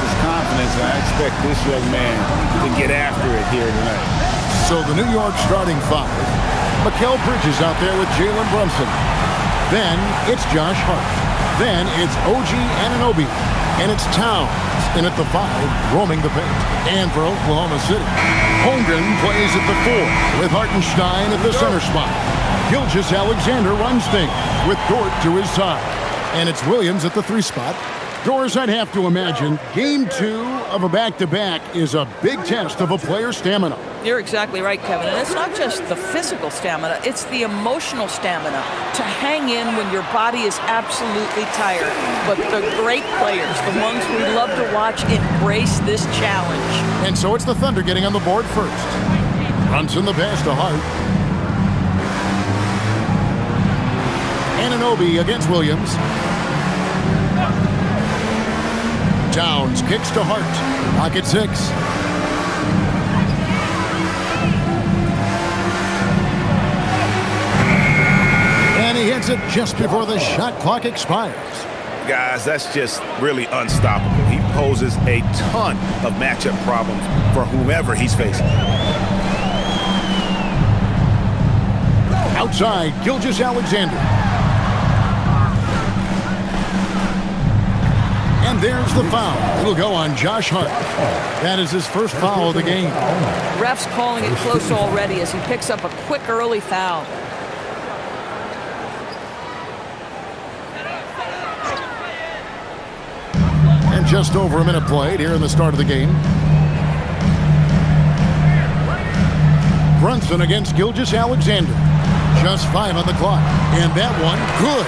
his confidence, and I expect this young man to get after it here tonight. So the New York starting five. Mikal Bridges out there with Jalen Brunson. Then it's Josh Hart. Then it's OG Anunoby. And it's Towns in at the 5, roaming the paint. And for Oklahoma City, Holmgren plays at the 4 with Hartenstein at the center spot. Gilgeous-Alexander runs things with Dort to his side. And it's Williams at the 3 spot. Doors, I'd have to imagine, Game 2 of a back-to-back is a big test of a player's stamina. You're exactly right, Kevin. And it's not just the physical stamina, it's the emotional stamina to hang in when your body is absolutely tired. But the great players, the ones we love to watch, embrace this challenge. And so it's the Thunder getting on the board first. Brunson the pass to Hart. Anunoby against Williams. Towns kicks to Hart. Pocket 6. And he hits it just before the shot clock expires. Guys, that's just really unstoppable. He poses a ton of matchup problems for whomever he's facing. Outside, Gilgeous-Alexander. And there's the foul. It'll go on Josh Hart. That is his first foul of the game. Ref's calling it close already as he picks up a quick early foul. And just over a minute played here in the start of the game. Brunson against Gilgeous-Alexander. Just 5 on the clock. And that one, good.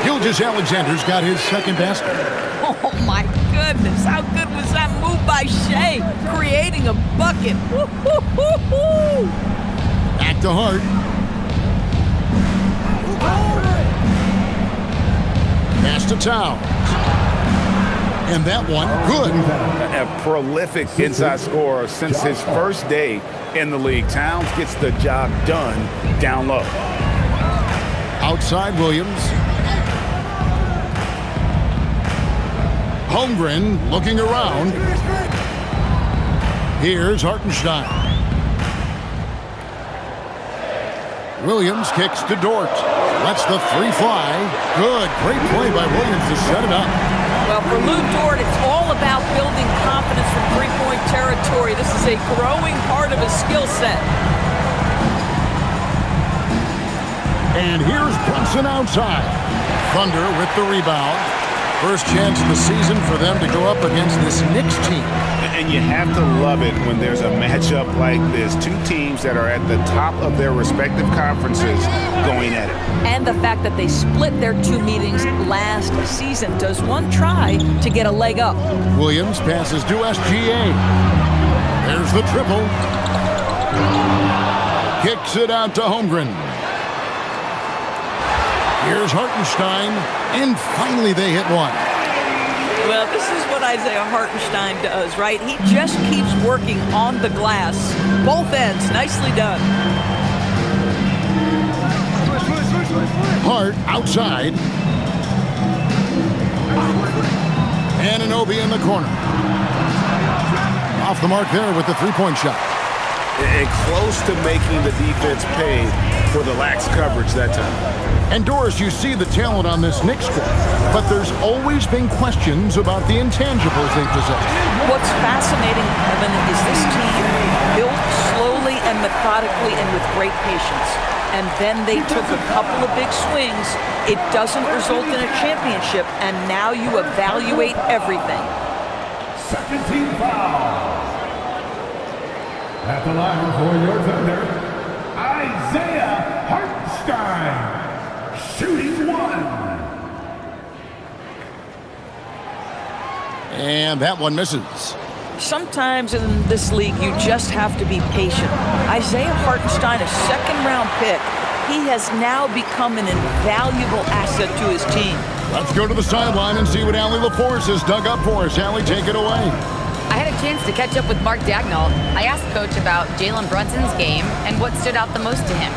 Gilgeous-Alexander's got his second basket. Oh, my goodness. How good was that move by Shea? Creating a bucket. Woo-hoo-hoo-hoo. Back to Hart. Pass to Towns. And that one, good. A prolific inside scorer since his first day in the league. Towns gets the job done down low. Outside Williams. Holmgren looking around. Here's Hartenstein. Williams kicks to Dort. That's the 3 fly. Good. Great play by Williams to set it up. Well, for Lou Dort, it's all about building confidence from three-point territory. This is a growing part of his skill set. And here's Brunson outside. Thunder with the rebound. First chance of the season for them to go up against this Knicks team. And you have to love it when there's a matchup like this. Two teams that are at the top of their respective conferences going at it. And the fact that they split their 2 meetings last season. Does one try to get a leg up? Williams passes to SGA. There's the triple. Kicks it out to Holmgren. Here's Hartenstein, and finally they hit one. Well, this is what Isaiah Hartenstein does, right? He just keeps working on the glass. Both ends, nicely done. Hart outside. Anunoby in the corner. Off the mark there with the three-point shot. And close to making the defense pay for the lax coverage that time. And Doris, you see the talent on this Knicks squad, but there's always been questions about the intangibles they possess. What's fascinating, Kevin, is this team built slowly and methodically and with great patience. And then they took a couple of big swings. It doesn't result in a championship, and now you evaluate everything. Second team foul. At the line for your Thunder, Isaiah Hartenstein. Shooting 1. And that one misses. Sometimes in this league, you just have to be patient. Isaiah Hartenstein, a second-round pick, he has now become an invaluable asset to his team. Let's go to the sideline and see what Allie LaForce has dug up for us. Allie, take it away. I had a chance to catch up with Mark Dagnall. I asked Coach about Jalen Brunson's game and what stood out the most to him.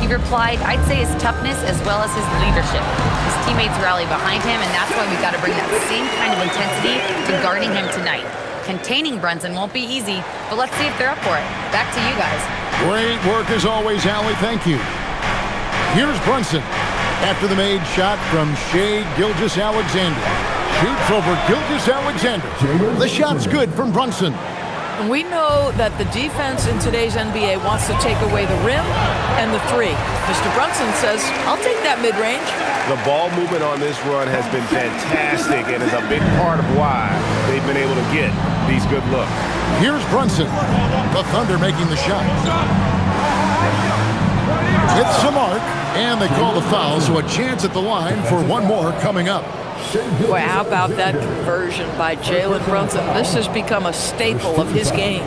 he replied, I'd say his toughness as well as his leadership. His teammates rally behind him, and that's why we've got to bring that same kind of intensity to guarding him tonight. Containing Brunson won't be easy, but let's see if they're up for it. Back to you guys. Great work as always, Allie. Thank you. Here's Brunson after the made shot from Shai Gilgeous-Alexander. Shoots over Gilgeous-Alexander. The shot's good from Brunson. We know that the defense in today's NBA wants to take away the rim and the three. Mr. Brunson says, I'll take that mid-range. The ball movement on this run has been fantastic and is a big part of why they've been able to get these good looks. Here's Brunson. The Thunder making the shot. It's the mark, and they call the foul, so a chance at the line for one more coming up. Boy, how about that conversion by Jalen Brunson? This has become a staple of his game.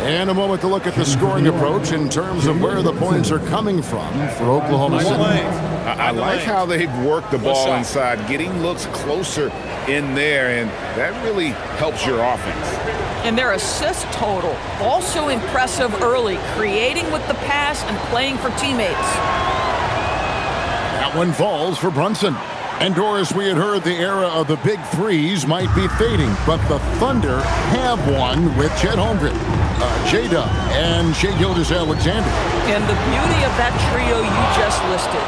And a moment to look at the scoring approach in terms of where the points are coming from for Oklahoma City. I like how they've worked the ball inside, getting looks closer in there, and that really helps your offense. And their assist total, also impressive early, creating with the pass and playing for teammates. That one falls for Brunson. And Doris, we had heard the era of the big threes might be fading, but the Thunder have one with Chet Holmgren, J-Dub, and Shai Gilgeous-Alexander. And the beauty of that trio you just listed,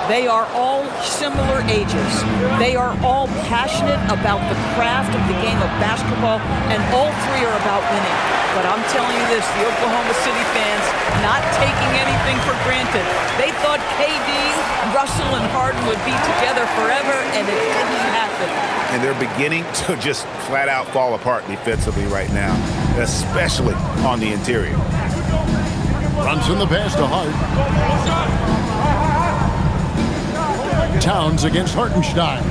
they are all similar ages. They are all passionate about the craft of the game of basketball, and all three are about winning. But I'm telling you this, the Oklahoma City fans not taking anything for granted. They thought KD, Russell, and Harden would be together forever, and it didn't happen. And they're beginning to just flat out fall apart defensively right now, especially on the interior. Brunson the pass to Hart. Towns against Hartenstein.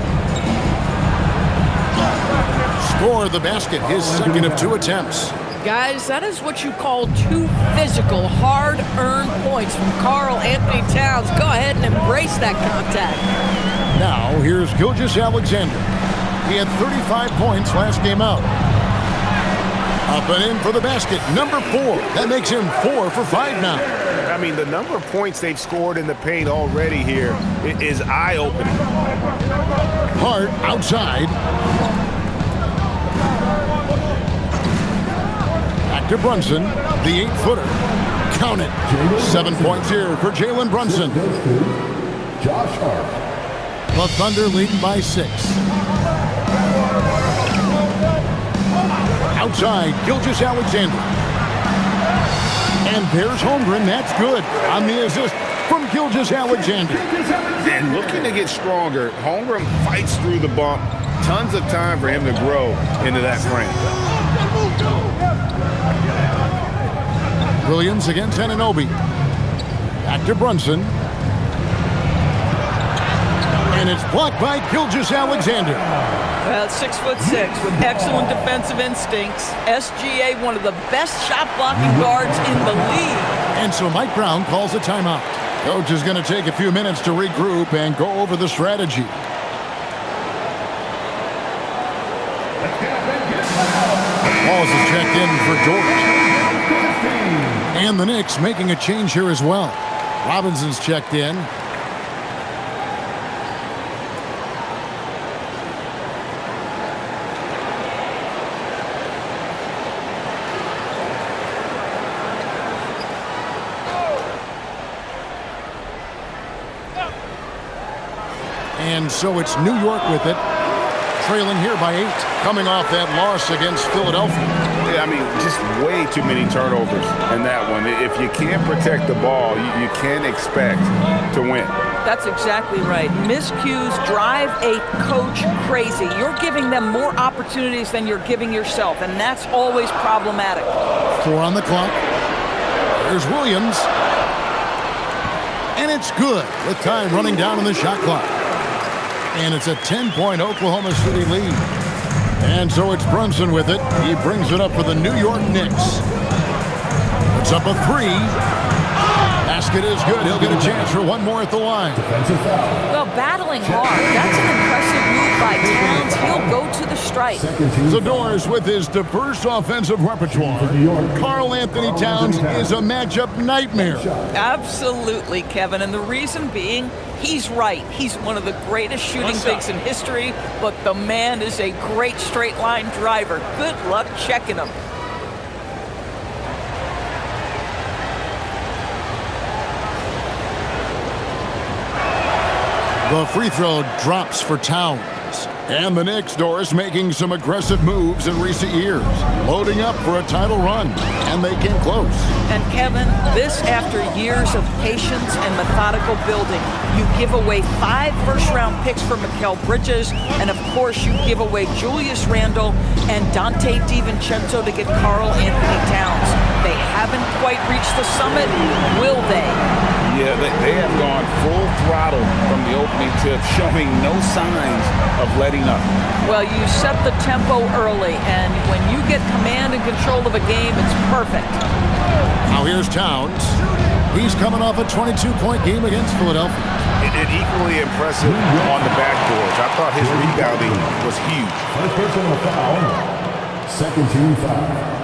Score the basket, his second of 2 attempts. Guys, that is what you call 2 physical, hard-earned points from Karl Anthony Towns. Go ahead and embrace that contact. Now, here's Gilgeous-Alexander. He had 35 points last game out. Up and in for the basket, number 4. That makes him 4 for 5 now. I mean, the number of points they've scored in the paint already here is eye-opening. Hart outside. Back to Brunson, the 8-footer. Count it. 7 points here for Jalen Brunson. Josh Hart. The Thunder leading by 6. Outside, Gilgeous-Alexander. And there's Holmgren. That's good on the assist from Gilgeous-Alexander. And looking to get stronger, Holmgren fights through the bump. Tons of time for him to grow into that frame. Williams against Anunoby. Back to Brunson. And it's blocked by Gilgeous-Alexander. Well, 6'6" with excellent defensive instincts. SGA, one of the best shot-blocking guards in the league. And so Mike Brown calls a timeout. Coach is going to take a few minutes to regroup and go over the strategy. Walls is checked in for George. And the Knicks making a change here as well. Robinson's checked in. And so it's New York with it, trailing here by 8, coming off that loss against Philadelphia. Yeah, I mean, just way too many turnovers in that one. If you can't protect the ball, you can't expect to win. That's exactly right. Miscues drive a coach crazy. You're giving them more opportunities than you're giving yourself, and that's always problematic. 4 on the clock. There's Williams. And it's good with time running down on the shot clock. And it's a 10-point Oklahoma City lead. And so it's Brunson with it. He brings it up for the New York Knicks. It's up a 3. Basket is good. He'll get a chance for one more at the line. Defensive foul. Well, battling hard. That's an impressive move by Towns. He'll go to the strike. Second team. Zador's with his diverse offensive repertoire. Karl Anthony Towns is a matchup nightmare. Absolutely, Kevin. And the reason being, he's right. He's one of the greatest shooting bigs in history, but the man is a great straight line driver. Good luck checking him. The free throw drops for Towns. And the Knicks, Doris, making some aggressive moves in recent years, loading up for a title run, and they came close. And Kevin, this after years of patience and methodical building. You give away 5 first-round picks for Mikal Bridges, and of course you give away Julius Randle and Dante DiVincenzo to get Karl Anthony Towns. They haven't quite reached the summit, will they? Yeah, they have gone full throttle from the opening tip, showing no signs of letting up. Well, you set the tempo early, and when you get command and control of a game, it's perfect. Now here's Towns. He's coming off a 22-point game against Philadelphia. And equally impressive on the backboards. I thought his rebounding was huge. First personal foul. Second team foul.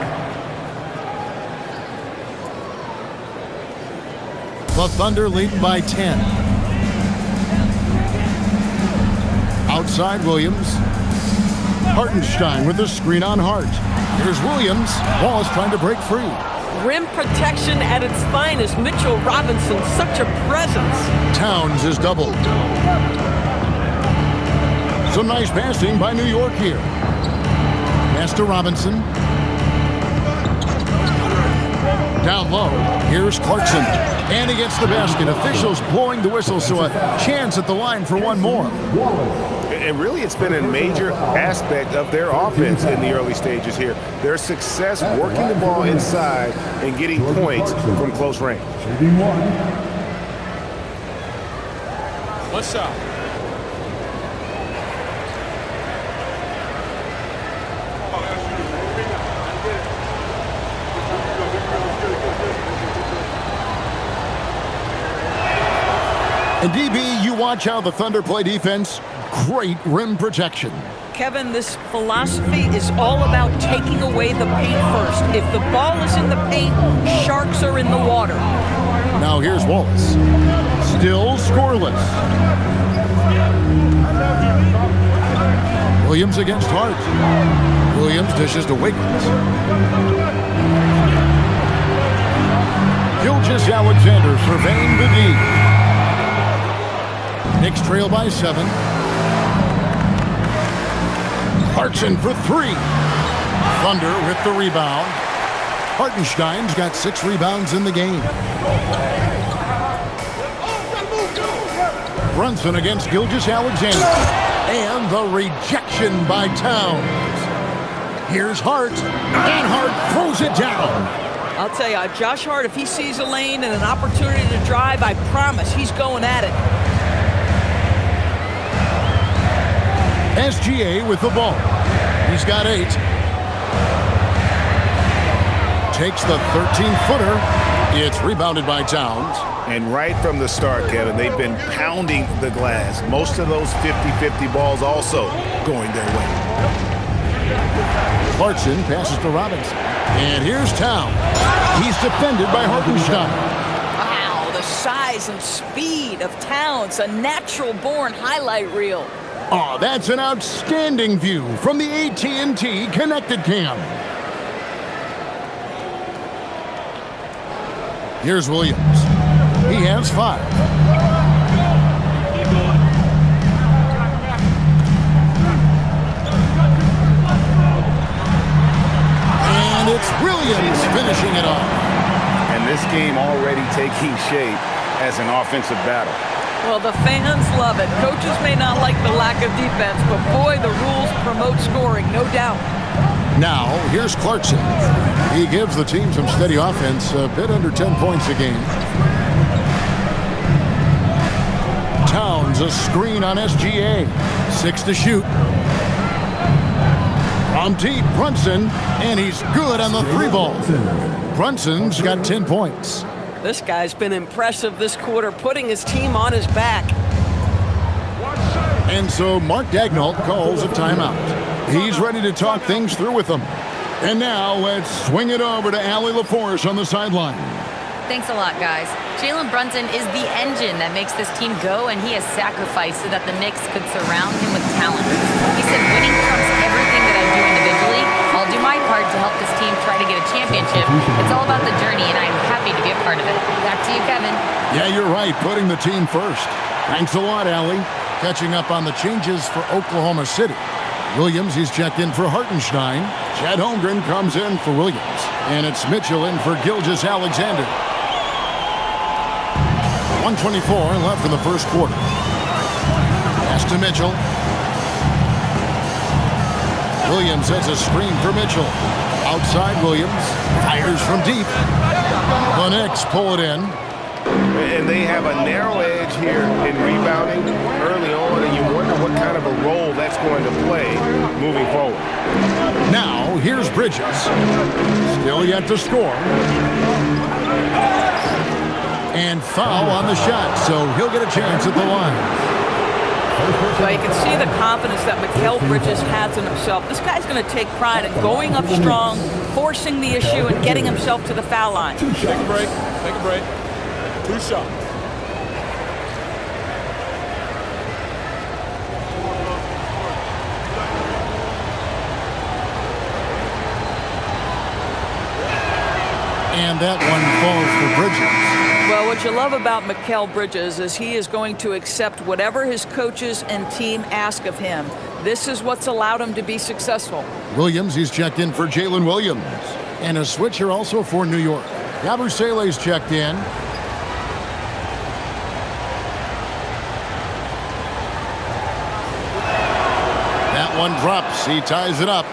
The Thunder leading by 10. Outside Williams. Hartenstein with a screen on Hart. Here's Williams. Wallace trying to break free. Rim protection at its finest. Mitchell Robinson, such a presence. Towns is doubled. Some nice passing by New York here. Pass to Robinson. Down low, here's Clarkson. And he gets the basket. Officials blowing the whistle, so a chance at the line for one more. And really, it's been a major aspect of their offense in the early stages here. Their success working the ball inside and getting points from close range. Shooting one. What's up? And DB, you watch how the Thunder play defense. Great rim protection. Kevin, this philosophy is all about taking away the paint first. If the ball is in the paint, sharks are in the water. Now here's Wallace. Still scoreless. Williams against Hart. Williams dishes to Wiggins. Gilgeous-Alexander surveying the D. Knicks trail by 7. Clarkson for 3. Thunder with the rebound. Hartenstein's got 6 rebounds in the game. Brunson against Gilgeous-Alexander. And the rejection by Towns. Here's Hart. And Hart throws it down. I'll tell you, Josh Hart, if he sees a lane and an opportunity to drive, I promise he's going at it. SGA with the ball. He's got 8. Takes the 13-footer. It's rebounded by Towns. And right from the start, Kevin, they've been pounding the glass. Most of those 50-50 balls also going their way. Clarkson passes to Robinson. And here's Towns. He's defended by Hartenstein. Wow, the size and speed of Towns, a natural-born highlight reel. Oh, that's an outstanding view from the AT&T Connected Cam. Here's Williams. He has 5. And it's Williams finishing it off. And this game already taking shape as an offensive battle. Well, the fans love it. Coaches may not like the lack of defense, but boy, the rules promote scoring, no doubt. Now, here's Clarkson. He gives the team some steady offense, a bit under 10 points a game. Towns, a screen on SGA. 6 to shoot. From deep, Brunson, and he's good on the 3 ball. Brunson's got 10 points. This guy's been impressive this quarter, putting his team on his back. And so Mark Daigneault calls a timeout. He's ready to talk things through with them. And now let's swing it over to Allie LaForce on the sideline. Thanks a lot, guys. Jalen Brunson is the engine that makes this team go, and he has sacrificed so that the Knicks could surround him with talent. He said, winning trumps everything that I do individually. I'll do my part to help this team try to get a championship. It's all about the journey, and I'm happy to be a part of it. Back to you, Kevin. Yeah, you're right, putting the team first. Thanks a lot, Allie. Catching up on the changes for Oklahoma City. Williams, he's checked in for Hartenstein. Chad Holmgren comes in for Williams. And it's Mitchell in for Gilgeous-Alexander. 1:24 left in the first quarter. Pass to Mitchell. Williams sets a screen for Mitchell. Outside Williams. Fires from deep. The Knicks pull it in. And they have a narrow edge here in rebounding early on, and you wonder what kind of a role that's going to play moving forward. Now, here's Bridges. Still yet to score. And foul on the shot, so he'll get a chance at the line. Well, you can see the confidence that Mikal Bridges has in himself. This guy's going to take pride in going up strong, forcing the issue, and getting himself to the foul line. Take a break. Take a break. 2 shots. And that one falls for Bridges. Well, what you love about Mikal Bridges is he is going to accept whatever his coaches and team ask of him. This is what's allowed him to be successful. Williams, he's checked in for Jalen Williams. And a switcher also for New York. Yabusele's checked in. That one drops. He ties it up.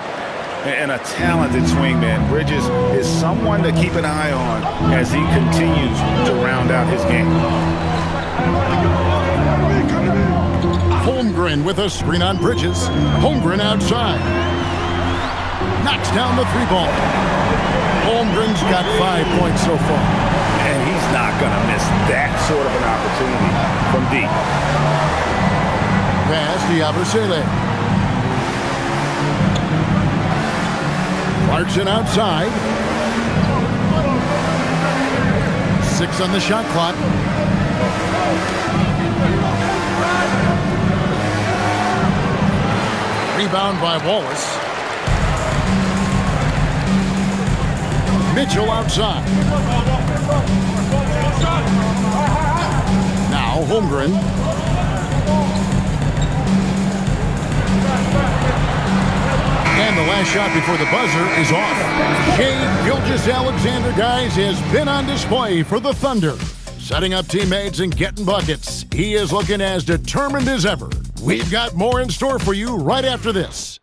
And a talented swingman. Bridges is someone to keep an eye on as he continues to round out his game. Holmgren with a screen on Bridges. Holmgren outside. Knocks down the 3-ball. Holmgren's got 5 points so far. And he's not going to miss that sort of an opportunity from deep. Pass to Yabusele. Clarkson outside. 6 on the shot clock. Rebound by Wallace. Mitchell outside. Now Holmgren. And the last shot before the buzzer is off. Shai Gilgeous-Alexander, guys, has been on display for the Thunder. Setting up teammates and getting buckets. He is looking as determined as ever. We've got more in store for you right after this.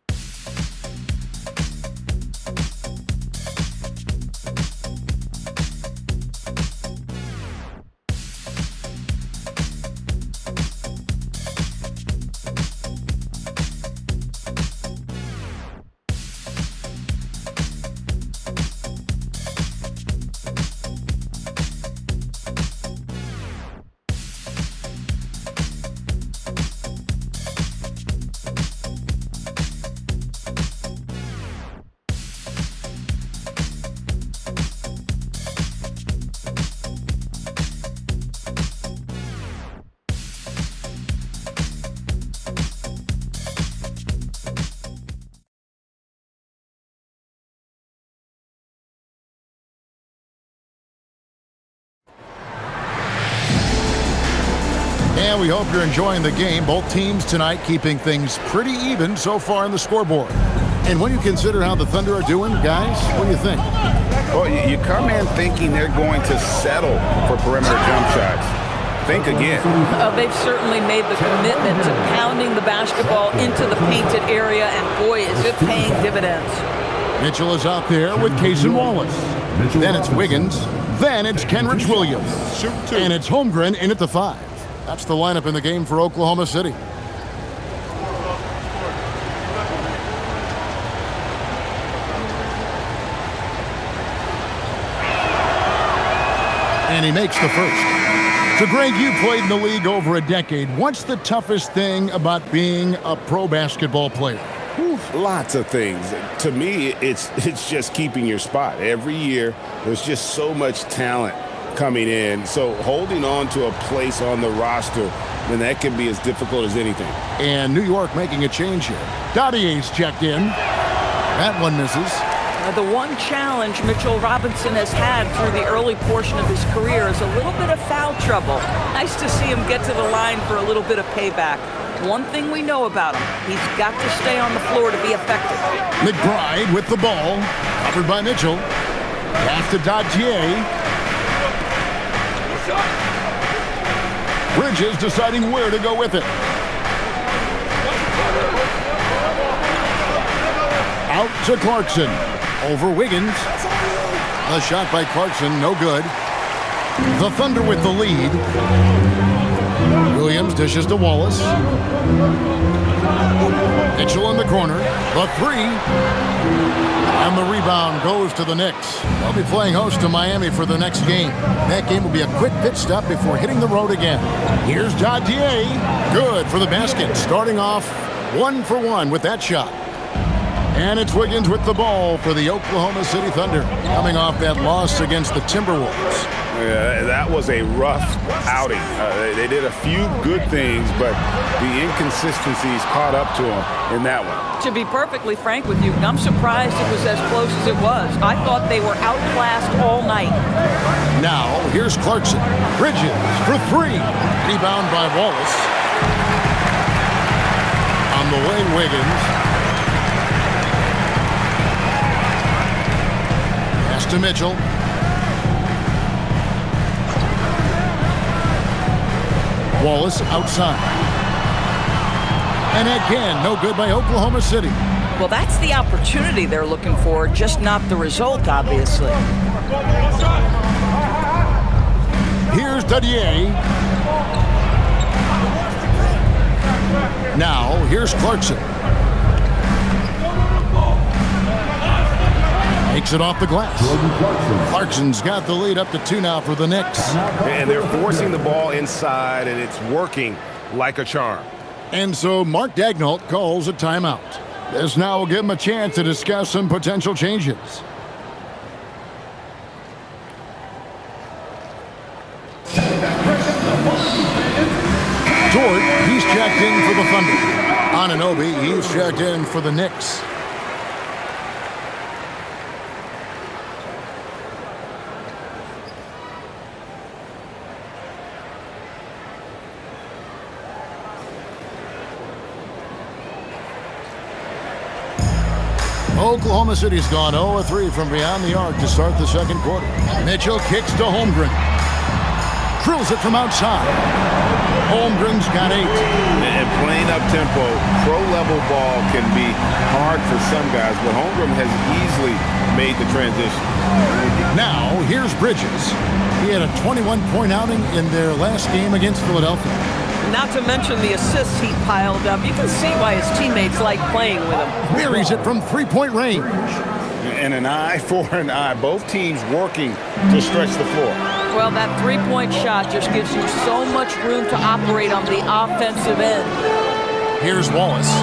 And we hope you're enjoying the game. Both teams tonight keeping things pretty even so far on the scoreboard. And when you consider how the Thunder are doing, guys, what do you think? Well, you come in thinking they're going to settle for perimeter jump shots. Think again. They've certainly made the commitment to pounding the basketball into the painted area, and boy, is it paying dividends. Mitchell is out there with Case and Wallace. Then it's Wiggins. Then it's Kenrich Williams. And it's Holmgren in at the 5. That's the lineup in the game for Oklahoma City. And he makes the first. So, Greg, you played in the league over a decade. What's the toughest thing about being a pro basketball player? Lots of things. To me, it's just keeping your spot. Every year, there's just so much talent coming in. So holding on to a place on the roster, then that can be as difficult as anything. And New York making a change here. Dottier's checked in. That one misses. The one challenge Mitchell Robinson has had through the early portion of his career is a little bit of foul trouble. Nice to see him get to the line for a little bit of payback. One thing we know about him, he's got to stay on the floor to be effective. McBride with the ball, covered by Mitchell. Pass to Dottier. Bridges deciding where to go with it. Out to Clarkson. Over Wiggins. A shot by Clarkson, no good. The Thunder with the lead. Williams dishes to Wallace. Mitchell in the corner. The three. And the rebound goes to the Knicks. They'll be playing host to Miami for the next game. That game will be a quick pit stop before hitting the road again. Here's Dottier. Good for the basket. Starting off 1 for 1 with that shot. And it's Wiggins with the ball for the Oklahoma City Thunder, coming off that loss against the Timberwolves. Yeah, that was a rough outing. They did a few good things, but the inconsistencies caught up to them in that one. To be perfectly frank with you, I'm surprised it was as close as it was. I thought they were outclassed all night. Now, here's Clarkson. Bridges for three. Rebound by Wallace. On the way, Wiggins. Pass to Mitchell. Wallace outside. And again, no good by Oklahoma City. Well, that's the opportunity they're looking for, just not the result, obviously. Here's Dottier. Now, here's Clarkson. Takes it off the glass. Clarkson's got the lead up to 2 now for the Knicks. And they're forcing the ball inside, and it's working like a charm. And so Mark Daigneault calls a timeout. This now will give him a chance to discuss some potential changes. Dort, he's checked in for the Thunder. Anunoby, he's checked in for the Knicks. Oklahoma City's gone 0-3 from beyond the arc to start the second quarter. Mitchell kicks to Holmgren. Drills it from outside. Holmgren's got 8. And playing up-tempo, pro-level ball can be hard for some guys, but Holmgren has easily made the transition. Now, here's Bridges. He had a 21-point outing in their last game against Philadelphia. Not to mention the assists he piled up. You can see why his teammates like playing with him. Buries it from three-point range. And an eye for an eye. Both teams working to stretch the floor. Well, that three-point shot just gives you so much room to operate on the offensive end. Here's Wallace.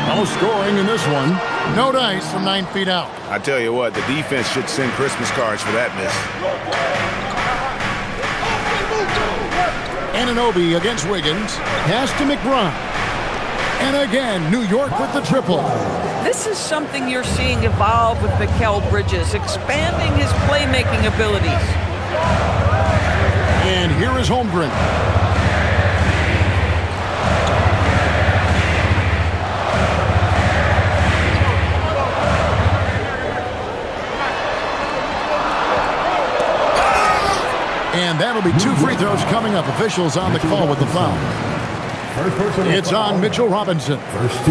No scoring in this one. No dice from 9 feet out. I tell you what, the defense should send Christmas cards for that miss. Anunoby against Wiggins. Pass to McBride. And again, New York with the triple. This is something you're seeing evolve with Mikal Bridges, expanding his playmaking abilities. And here is Holmgren. And that'll be 2 free throws coming up. Officials on the call with the foul. It's on Mitchell Robinson.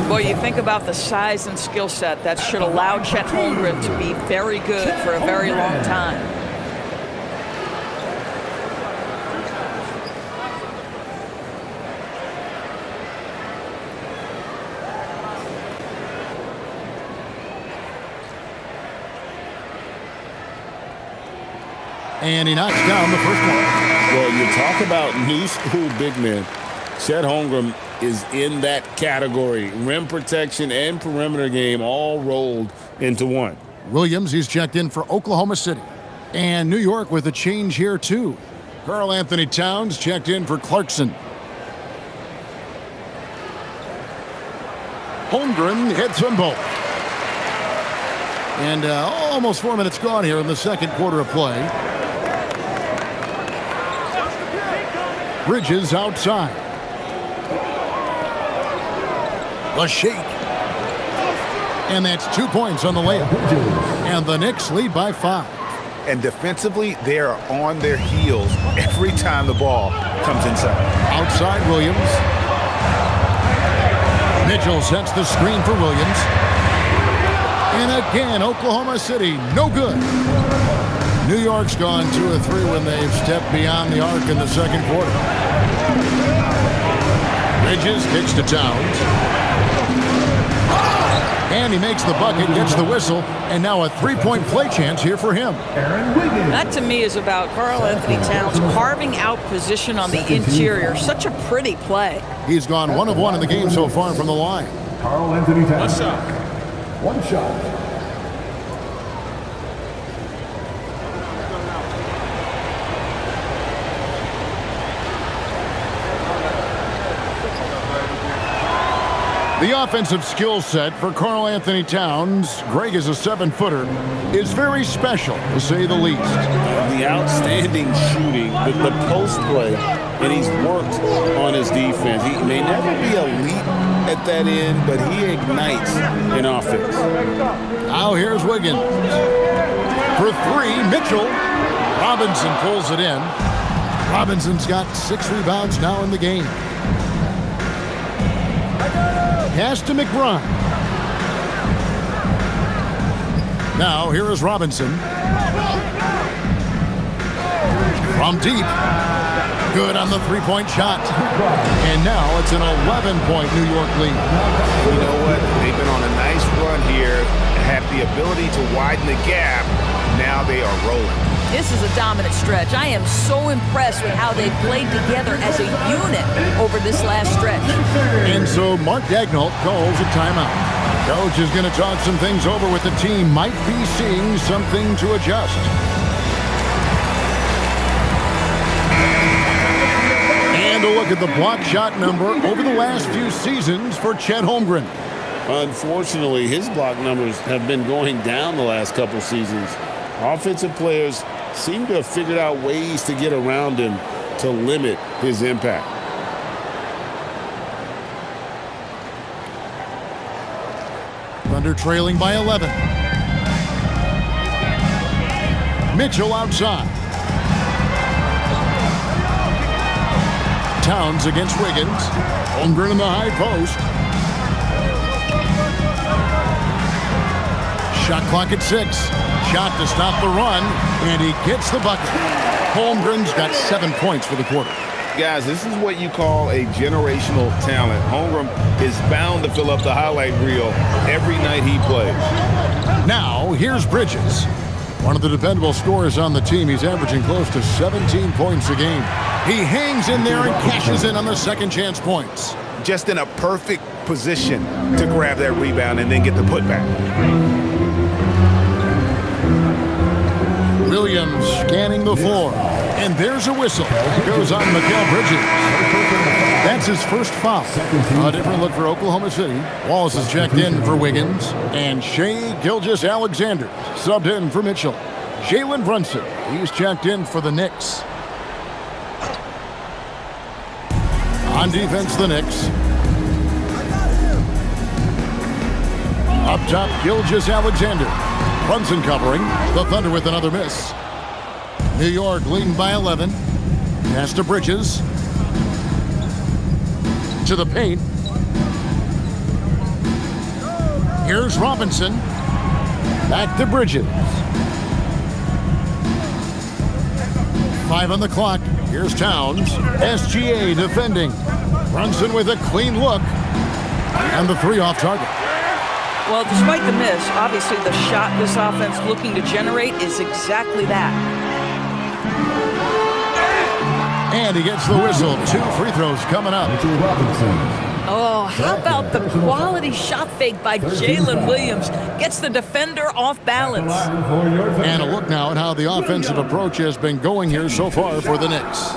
Boy, you think about the size and skill set that should allow Chet Holmgren to be very good for a very long time. And he knocks down the first one. Well, you talk about new school big men. Chet Holmgren is in that category. Rim protection and perimeter game all rolled into one. Williams, he's checked in for Oklahoma City. And New York with a change here, too. Karl Anthony Towns checked in for Clarkson. Holmgren hits them both. And almost 4 minutes gone here in the second quarter of play. Bridges outside. The shake. And that's 2 points on the layup. And the Knicks lead by 5. And defensively, they are on their heels every time the ball comes inside. Outside Williams. Mitchell sets the screen for Williams. And again, Oklahoma City, no good. New York's gone 2 of 3 when they've stepped beyond the arc in the second quarter. Bridges kicks to Towns. And he makes the bucket, gets the whistle, and now a three-point play chance here for him. That, to me, is about Karl Anthony Towns carving out position on the interior. Such a pretty play. He's gone 1 of 1 in the game so far from the line. Karl Anthony Towns. One shot. One shot. The offensive skill set for Karl Anthony Towns, Greg is a 7-footer, is very special, to say the least. The outstanding shooting, the post play, and he's worked on his defense. He may never be elite at that end, but he ignites in offense. Now here's Wiggins. For 3, Mitchell. Robinson pulls it in. Robinson's got 6 rebounds now in the game. Pass to McBride. Now here is Robinson. From deep. Good on the three-point shot. And now it's an 11-point New York lead. You know what? They've been on a nice run here, have the ability to widen the gap. Now they are rolling. This is a dominant stretch. I am so impressed with how they've played together as a unit over this last stretch. And so Mark Daigneault calls a timeout. Coach is going to talk some things over with the team. Might be seeing something to adjust. And a look at the block shot number over the last few seasons for Chet Holmgren. Unfortunately, his block numbers have been going down the last couple seasons. Offensive players seem to have figured out ways to get around him to limit his impact. Thunder trailing by 11. Mitchell outside. Towns against Wiggins. Holmgren in the high post. Shot clock at 6. Shot to stop the run, and he gets the bucket. Holmgren's got 7 points for the quarter. Guys, this is what you call a generational talent. Holmgren is bound to fill up the highlight reel every night he plays. Now, here's Bridges. One of the dependable scorers on the team. He's averaging close to 17 points a game. He hangs in there and cashes in on the second chance points. Just in a perfect position to grab that rebound and then get the putback. Williams scanning the floor. And there's a whistle. It goes on Mikal Bridges. That's his first foul. A different look for Oklahoma City. Wallace is checked in for Wiggins. And Shai Gilgeous-Alexander subbed in for Mitchell. Jalen Brunson, he's checked in for the Knicks. On defense, the Knicks. Up top, Gilgeous-Alexander. Brunson covering. The Thunder with another miss. New York leading by 11. Pass to Bridges. To the paint. Here's Robinson. Back to Bridges. 5 on the clock. Here's Towns. SGA defending. Brunson with a clean look. And the 3 off target. Well, despite the miss, obviously the shot this offense looking to generate is exactly that. And he gets the whistle. 2 free throws coming up. Mitchell Robinson. Oh, how about the quality shot fake by Jalen Williams? Gets the defender off balance. And a look now at how the offensive approach has been going here so far for the Knicks.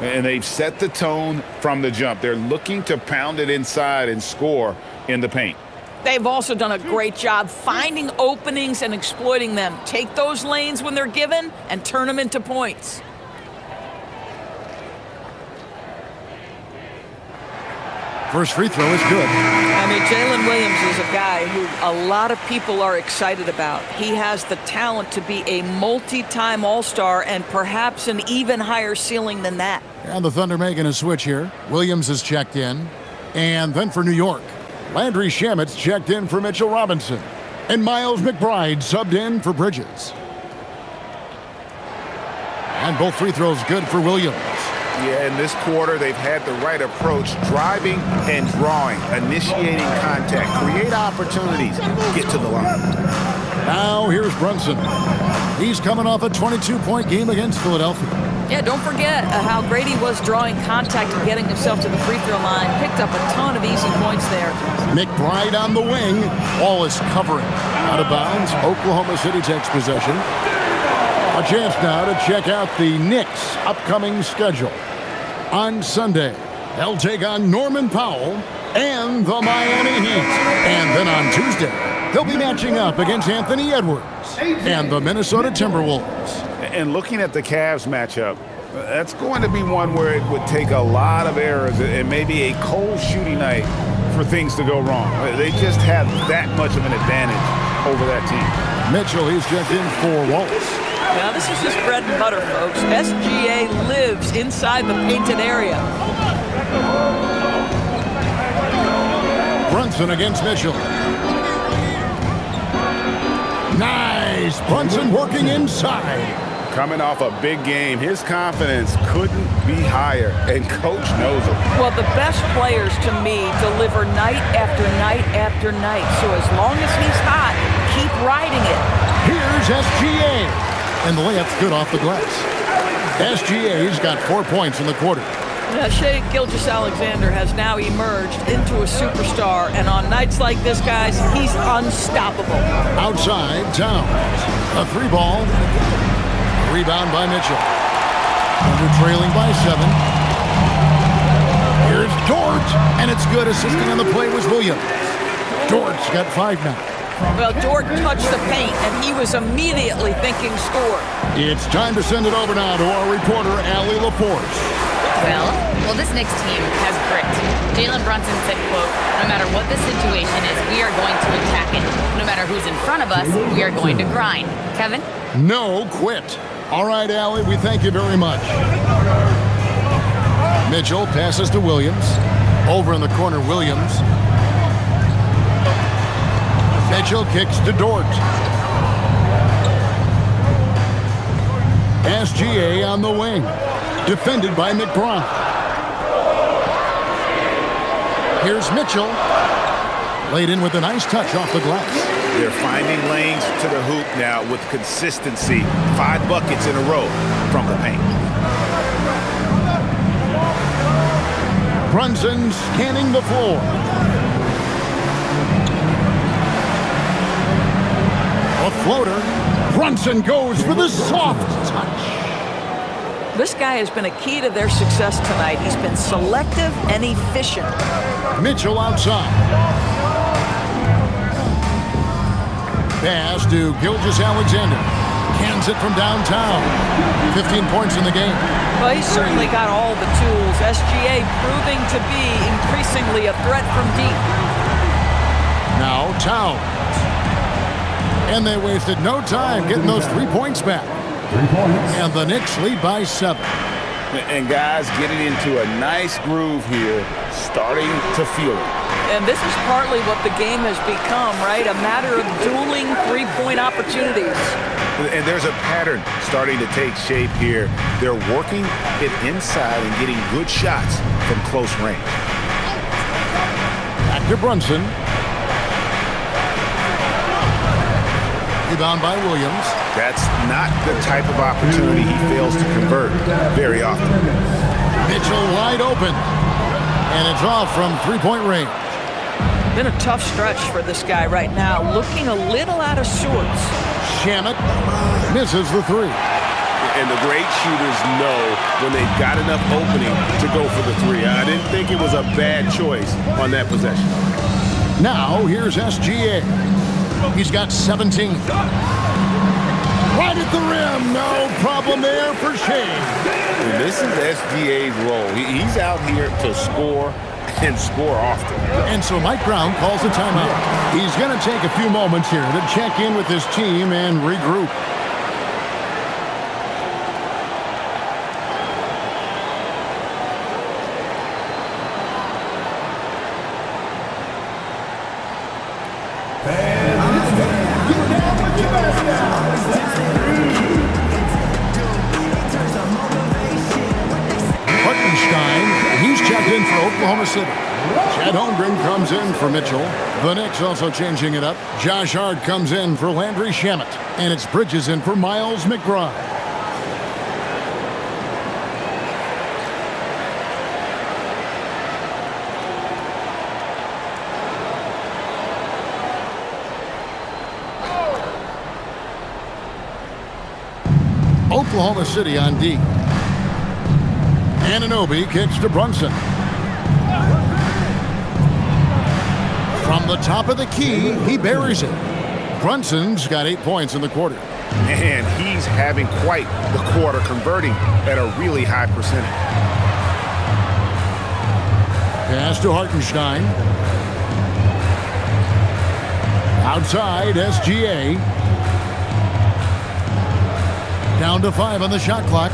And they've set the tone from the jump. They're looking to pound it inside and score in the paint. They've also done a great job finding openings and exploiting them. Take those lanes when they're given and turn them into points. First free throw is good. I mean, Jalen Williams is a guy who a lot of people are excited about. He has the talent to be a multi-time All-Star and perhaps an even higher ceiling than that. And the Thunder making a switch here. Williams is checked in. And then for New York, Landry Shamet's checked in for Mitchell Robinson. And Miles McBride subbed in for Bridges. And both free throws good for Williams. Yeah, in this quarter, they've had the right approach, driving and drawing, initiating contact, create opportunities, get to the line. Now here's Brunson. He's coming off a 22-point game against Philadelphia. Yeah, don't forget how great he was drawing contact and getting himself to the free throw line. Picked up a ton of easy points there. McBride on the wing. All is covering. Out of bounds. Oklahoma City takes possession. A chance now to check out the Knicks' upcoming schedule. On Sunday, they'll take on Norman Powell and the Miami Heat. And then on Tuesday, they'll be matching up against Anthony Edwards and the Minnesota Timberwolves. And looking at the Cavs matchup, that's going to be one where it would take a lot of errors and maybe a cold shooting night for things to go wrong. They just have that much of an advantage over that team. Mitchell, he's checked in for Waltz. Now, this is just bread and butter, folks. SGA lives inside the painted area. Brunson against Mitchell. Nice! Brunson working inside. Coming off a big game, his confidence couldn't be higher, and Coach knows it. Well, the best players, to me, deliver night after night after night. So as long as he's hot, keep riding it. Here's SGA. And the layup's good off the glass. SGA's got 4 points in the quarter. Now, Shai Gilgeous-Alexander has now emerged into a superstar, and on nights like this, guys, he's unstoppable. Outside, Towns. A 3-ball. Rebound by Mitchell. Under trailing by 7. Here's Dort, and it's good. Assisting on the play was Williams. Dort's got 5 now. Well, Dort touched the paint, and he was immediately thinking score. It's time to send it over now to our reporter, Allie LaForce. Well, this Knicks team has grit. Jalen Brunson said, quote, no matter what the situation is, we are going to attack it. No matter who's in front of us, we are going to grind. Kevin? No quit. All right, Allie, we thank you very much. Mitchell passes to Williams. Over in the corner, Williams. Mitchell kicks to Dort. SGA on the wing. Defended by McBride. Here's Mitchell. Laid in with a nice touch off the glass. They're finding lanes to the hoop now with consistency. 5 buckets in a row from the paint. Brunson scanning the floor. A floater. Brunson goes for the soft touch. This guy has been a key to their success tonight. He's been selective and efficient. Mitchell outside. Pass to Gilgeous-Alexander. Cans it from downtown. 15 points in the game. Well, he's certainly got all the tools. SGA proving to be increasingly a threat from deep. Now Towns. And they wasted no time getting those 3 points back. 3 points. And the Knicks lead by 7. And guys getting into a nice groove here, starting to feel it. And this is partly what the game has become, right? A matter of dueling three-point opportunities. And there's a pattern starting to take shape here. They're working it inside and getting good shots from close range. Back to Brunson. Rebound by Williams. That's not the type of opportunity he fails to convert very often. Mitchell wide open. And it's off from three-point range. Been a tough stretch for this guy right now, looking a little out of sorts. Shamet misses the three. And the great shooters know when they've got enough opening to go for the three. I didn't think it was a bad choice on that possession. Now, here's SGA. He's got 17. Right at the rim. No problem there for Shea. And this is SGA's role. He's out here to score and score often. And so Mike Brown calls a timeout. He's going to take a few moments here to check in with his team and regroup. Oklahoma City. Chad Holmgren comes in for Mitchell. The Knicks also changing it up. Josh Hart comes in for Landry Shamet. And it's Bridges in for Miles McBride. Oklahoma City on D. Anunoby kicks to Brunson. From the top of the key, he buries it. Brunson's got 8 points in the quarter. And he's having quite the quarter, converting at a really high percentage. Pass to Hartenstein. Outside, SGA. Down to 5 on the shot clock.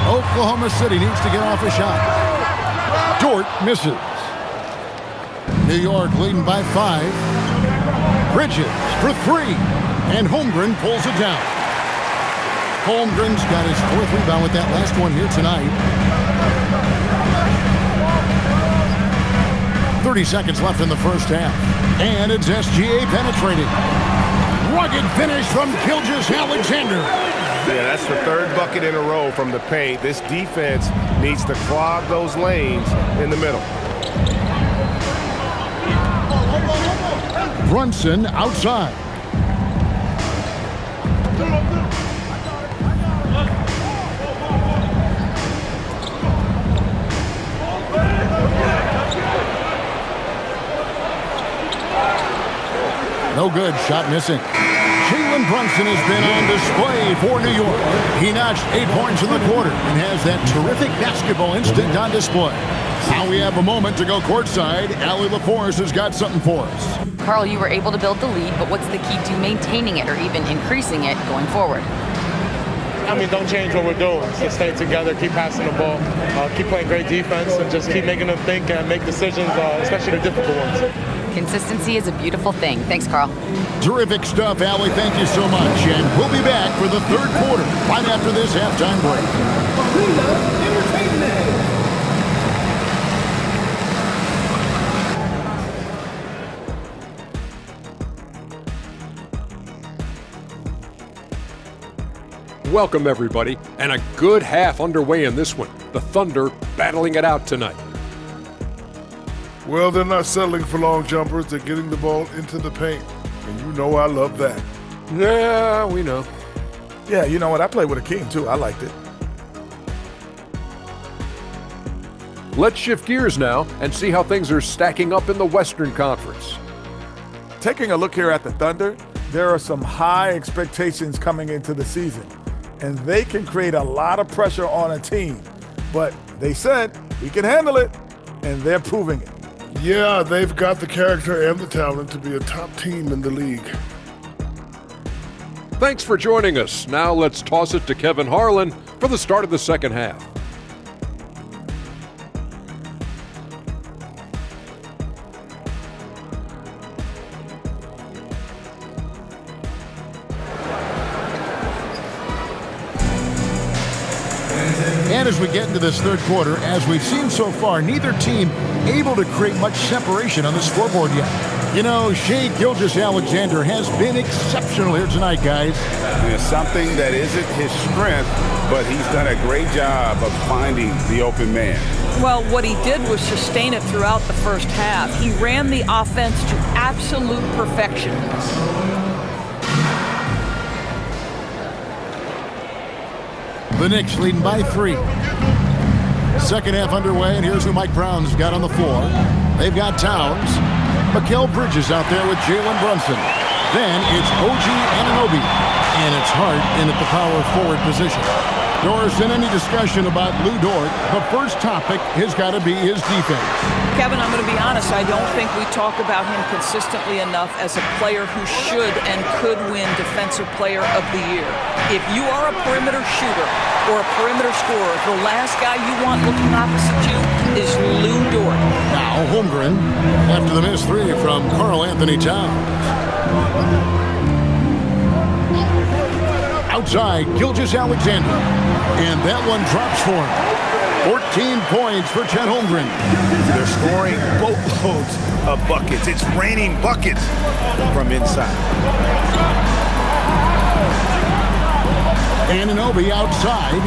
Oklahoma City needs to get off a shot. Dort misses. New York leading by 5. Bridges for 3. And Holmgren pulls it down. Holmgren's got his 4th rebound with that last one here tonight. 30 seconds left in the first half. And it's SGA penetrating. Rugged finish from Gilgeous Alexander. Yeah, that's the 3rd bucket in a row from the paint. This defense needs to clog those lanes in the middle. Brunson outside. No good. Shot missing. Jalen Brunson has been on display for New York. He notched 8 points in the quarter and has that terrific basketball instinct on display. Now we have a moment to go courtside. Allie LaForce has got something for us. Carl, you were able to build the lead, but what's the key to maintaining it or even increasing it going forward? I mean, don't change what we're doing. So stay together, keep passing the ball, keep playing great defense, and just keep making them think and make decisions, especially the difficult ones. Consistency is a beautiful thing. Thanks, Carl. Terrific stuff, Allie. Thank you so much. And we'll be back for the 3rd quarter right after this halftime break. Welcome, everybody, and a good half underway in this one. The Thunder battling it out tonight. Well, they're not settling for long jumpers. They're getting the ball into the paint. And you know I love that. Yeah, we know. Yeah, you know what? I played with a king, too. I liked it. Let's shift gears now and see how things are stacking up in the Western Conference. Taking a look here at the Thunder, there are some high expectations coming into the season. And they can create a lot of pressure on a team. But they said, we can handle it. And they're proving it. Yeah, they've got the character and the talent to be a top team in the league. Thanks for joining us. Now let's toss it to Kevin Harlan for the start of the second half. And as we get into this 3rd quarter, as we've seen so far, neither team able to create much separation on the scoreboard yet. You know, Shai Gilgeous-Alexander has been exceptional here tonight, guys. It's something that isn't his strength, but he's done a great job of finding the open man. Well, what he did was sustain it throughout the first half. He ran the offense to absolute perfection. The Knicks leading by 3. Second half underway, and here's who Mike Brown's got on the floor. They've got Towns. Mikal Bridges out there with Jalen Brunson. Then it's OG Anunoby. And it's Hart in at the power forward position. Doris, in any discussion about Lou Dort, the first topic has got to be his defense. Kevin, I'm going to be honest. I don't think we talk about him consistently enough as a player who should and could win Defensive Player of the Year. If you are a perimeter shooter or a perimeter scorer, the last guy you want looking opposite you is Lou Dort. Now Holmgren after the missed 3 from Karl Anthony Towns. Outside, Gilgeous-Alexander. And that one drops for him. 14 points for Chet Holmgren. They're scoring boatloads of buckets. It's raining buckets from inside. Anunoby outside.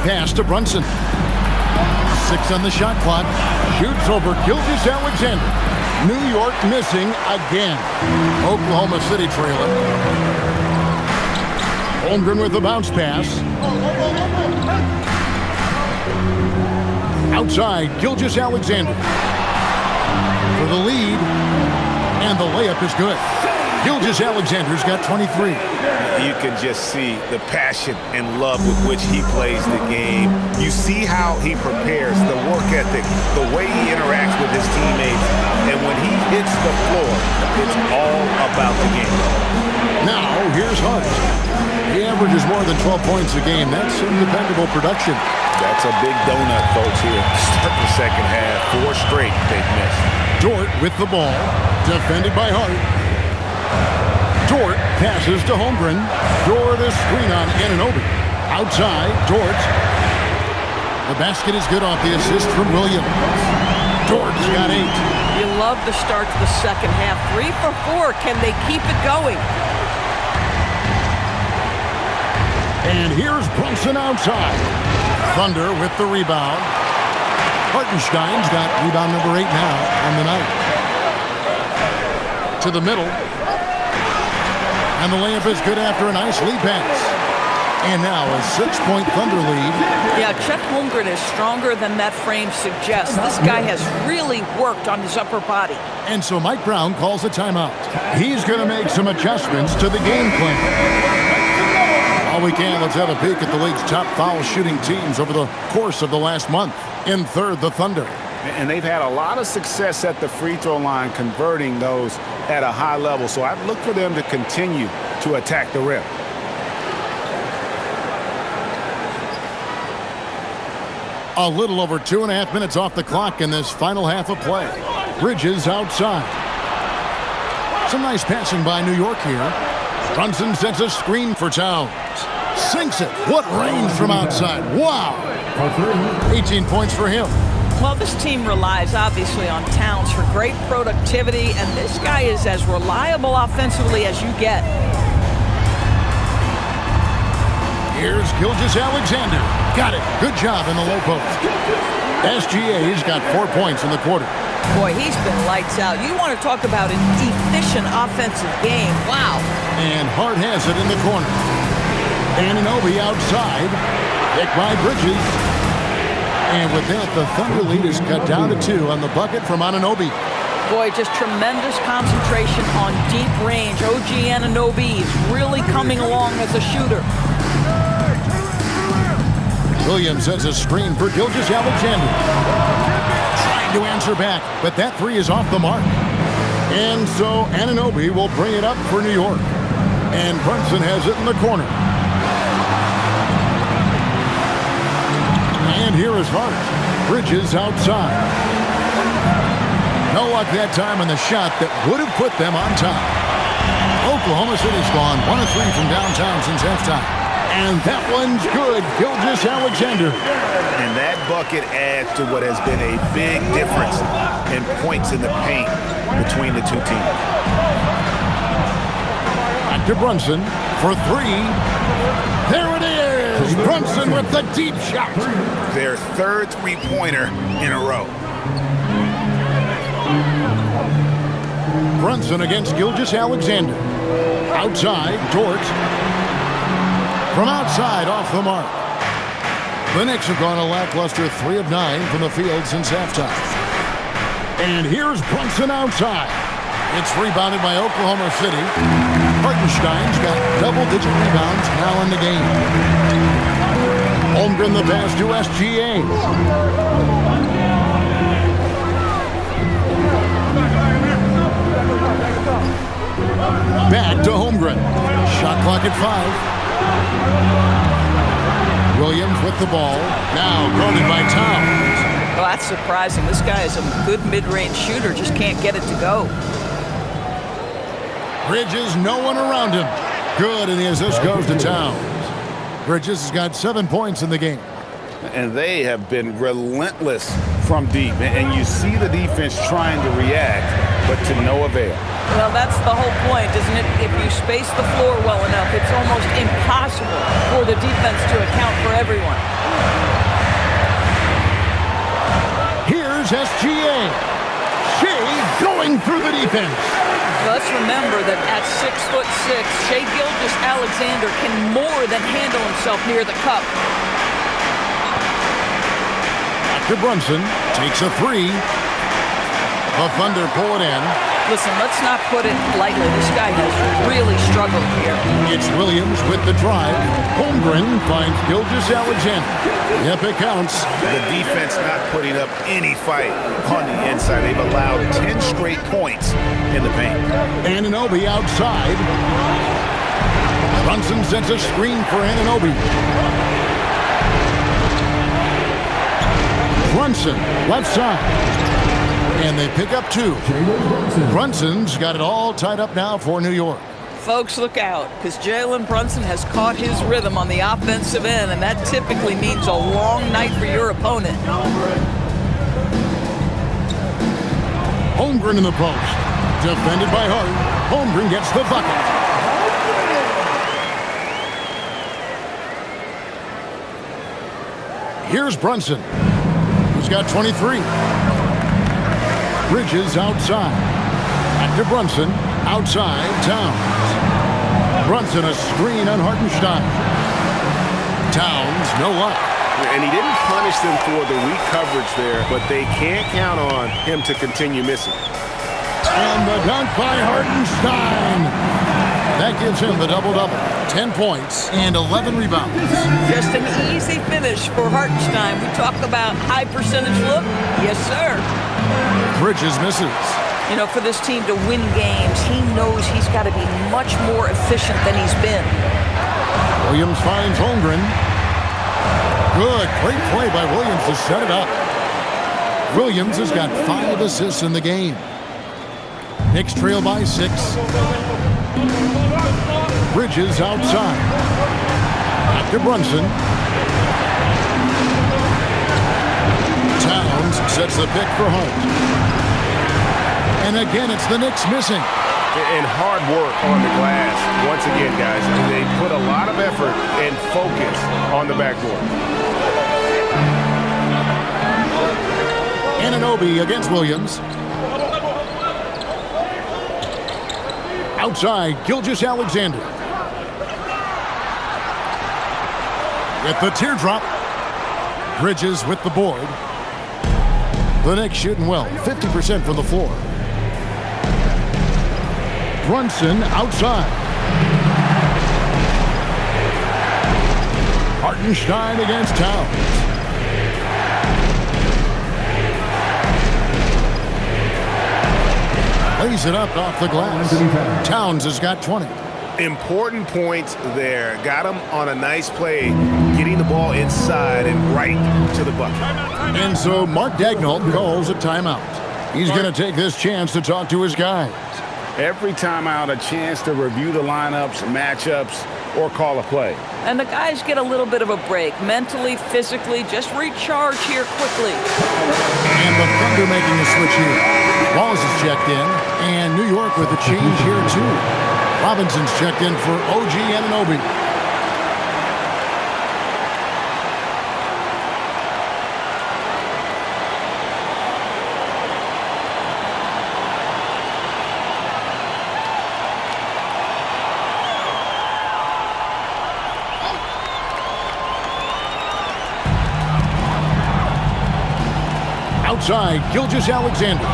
Pass to Brunson. 6 on the shot clock. Shoots over Gilgeous-Alexander. New York missing again. Oklahoma City trailing. Holmgren with the bounce pass. Outside, Gilgeous-Alexander for the lead. And the layup is good. Gilgeous-Alexander's got 23. You can just see the passion and love with which he plays the game. You see how he prepares, the work ethic, the way he interacts with his teammates. And when he hits the floor, it's all about the game. Now, here's Hart. He averages more than 12 points a game. That's some dependable production. That's a big donut, folks, here. Start the second half. 4 straight they've missed. Dort with the ball. Defended by Hart. Dort passes to Holmgren. Dort a screen on Anunoby. Outside, Dort. The basket is good off the assist from Williams. Dort's got 8. You love the start to the second half. 3 for 4. Can they keep it going? And here's Brunson outside. Thunder with the rebound. Hartenstein's got rebound number 8 now on the night. To the middle. And the layup is good after a nice lead pass. And now a 6-point Thunder lead. Yeah, Chet Holmgren is stronger than that frame suggests. This guy has really worked on his upper body. And so Mike Brown calls a timeout. He's going to make some adjustments to the game plan. All we can, let's have a peek at the league's top foul shooting teams over the course of the last month. In third, the Thunder. And they've had a lot of success at the free throw line, converting those at a high level. So I'd look for them to continue to attack the rim. A little over 2.5 minutes off the clock in this final half of play. Bridges outside. Some nice passing by New York here. Brunson sets a screen for Towns. Sinks it. What range from outside. Wow. 18 points for him. Well, this team relies obviously on Towns for great productivity, and this guy is as reliable offensively as you get. Here's Gilgeous-Alexander. Got it. Good job in the low post. SGA's got 4 points in the quarter. Boy, he's been lights out. You want to talk about an efficient offensive game. Wow. And Hart has it in the corner. Anunoby outside. Picked by Bridges. And with that, the Thunder lead is cut down to 2 on the bucket from Anunoby. Boy, just tremendous concentration on deep range. OG Anunoby is really coming along as a shooter. Williams sets a screen for Gilgeous-Alexander. Trying to answer back, but that 3 is off the mark. And so Anunoby will bring it up for New York. And Brunson has it in the corner. And here is Hart. Bridges outside. No luck that time on the shot that would have put them on top. Oklahoma City's gone 1 of 3 from downtown since halftime. And that one's good. Gilgeous-Alexander. And that bucket adds to what has been a big difference in points in the paint between the two teams. Back to Brunson for three. There it is. Brunson with the deep shot. Their third three-pointer in a row. Brunson against Gilgeous-Alexander. Outside, Dort. From outside, off the mark. The Knicks have gone a lackluster 3 of 9 from the field since halftime. And here's Brunson outside. It's rebounded by Oklahoma City. Hartenstein's got double-digit rebounds now in the game. Holmgren the pass to SGA. Back to Holmgren. Shot clock at 5. Williams with the ball. Now guarded by Towns. Well, that's surprising. This guy is a good mid-range shooter, just can't get it to go. Bridges, no one around him. Good, and the assist goes to Towns. Bridges has got 7 points in the game. And they have been relentless from deep. And you see the defense trying to react, but to no avail. Well, that's the whole point, isn't it? If you space the floor well enough, it's almost impossible for the defense to account for everyone. Here's SGA. Shea going through the defense. Let's remember that at 6'6", Shai Gilgeous-Alexander can more than handle himself near the cup. After Brunson takes a three. The Thunder pull it in. Listen, let's not put it lightly. This guy has really struggled here. It's Williams with the drive. Holmgren finds Gilgeous-Alexander. Yep, it counts. The defense not putting up any fight on the inside. They've allowed 10 straight points in the paint. Anunoby outside. Brunson sets a screen for Anunoby. Brunson, left side. And they pick up 2. Brunson's got it all tied up now for New York. Folks, look out, because Jalen Brunson has caught his rhythm on the offensive end, and that typically means a long night for your opponent. Holmgren in the post. Defended by Hart. Holmgren gets the bucket. Here's Brunson, who's got 23. Bridges outside. Back to Brunson. Outside, Towns. Brunson a screen on Hartenstein. Towns, no luck. And he didn't punish them for the weak coverage there, but they can't count on him to continue missing. And the dunk by Hartenstein. That gives him the double-double. 10 points and 11 rebounds. Just an easy finish for Hartenstein. We talk about high percentage look. Yes, sir. Bridges misses. You know, for this team to win games, he knows he's got to be much more efficient than he's been. Williams finds Holmgren. Good, great play by Williams to set it up. Williams has got 5 assists in the game. Knicks trail by 6. Bridges outside. Back to Brunson. Towns sets the pick for Hart. And again, it's the Knicks missing. And hard work on the glass. Once again, guys, they put a lot of effort and focus on the backboard. Anunoby against Williams. Outside, Gilgeous-Alexander. With the teardrop. Bridges with the board. The Knicks shooting well, 50% from the floor. Brunson outside. Hartenstein against Towns. Lays it up off the glass. Towns has got 20. Important points there. Got him on a nice play, getting the ball inside and right to the bucket. And so Mark Daigneault calls a timeout. He's going to take this chance to talk to his guys. Every timeout, a chance to review the lineups, matchups, or call a play. And the guys get a little bit of a break, mentally, physically, just recharge here quickly. And the Thunder making a switch here. Wallace is checked in, and New York with a change here too. Robinson's checked in for OG Anunoby. Outside, Gilgeous-Alexander.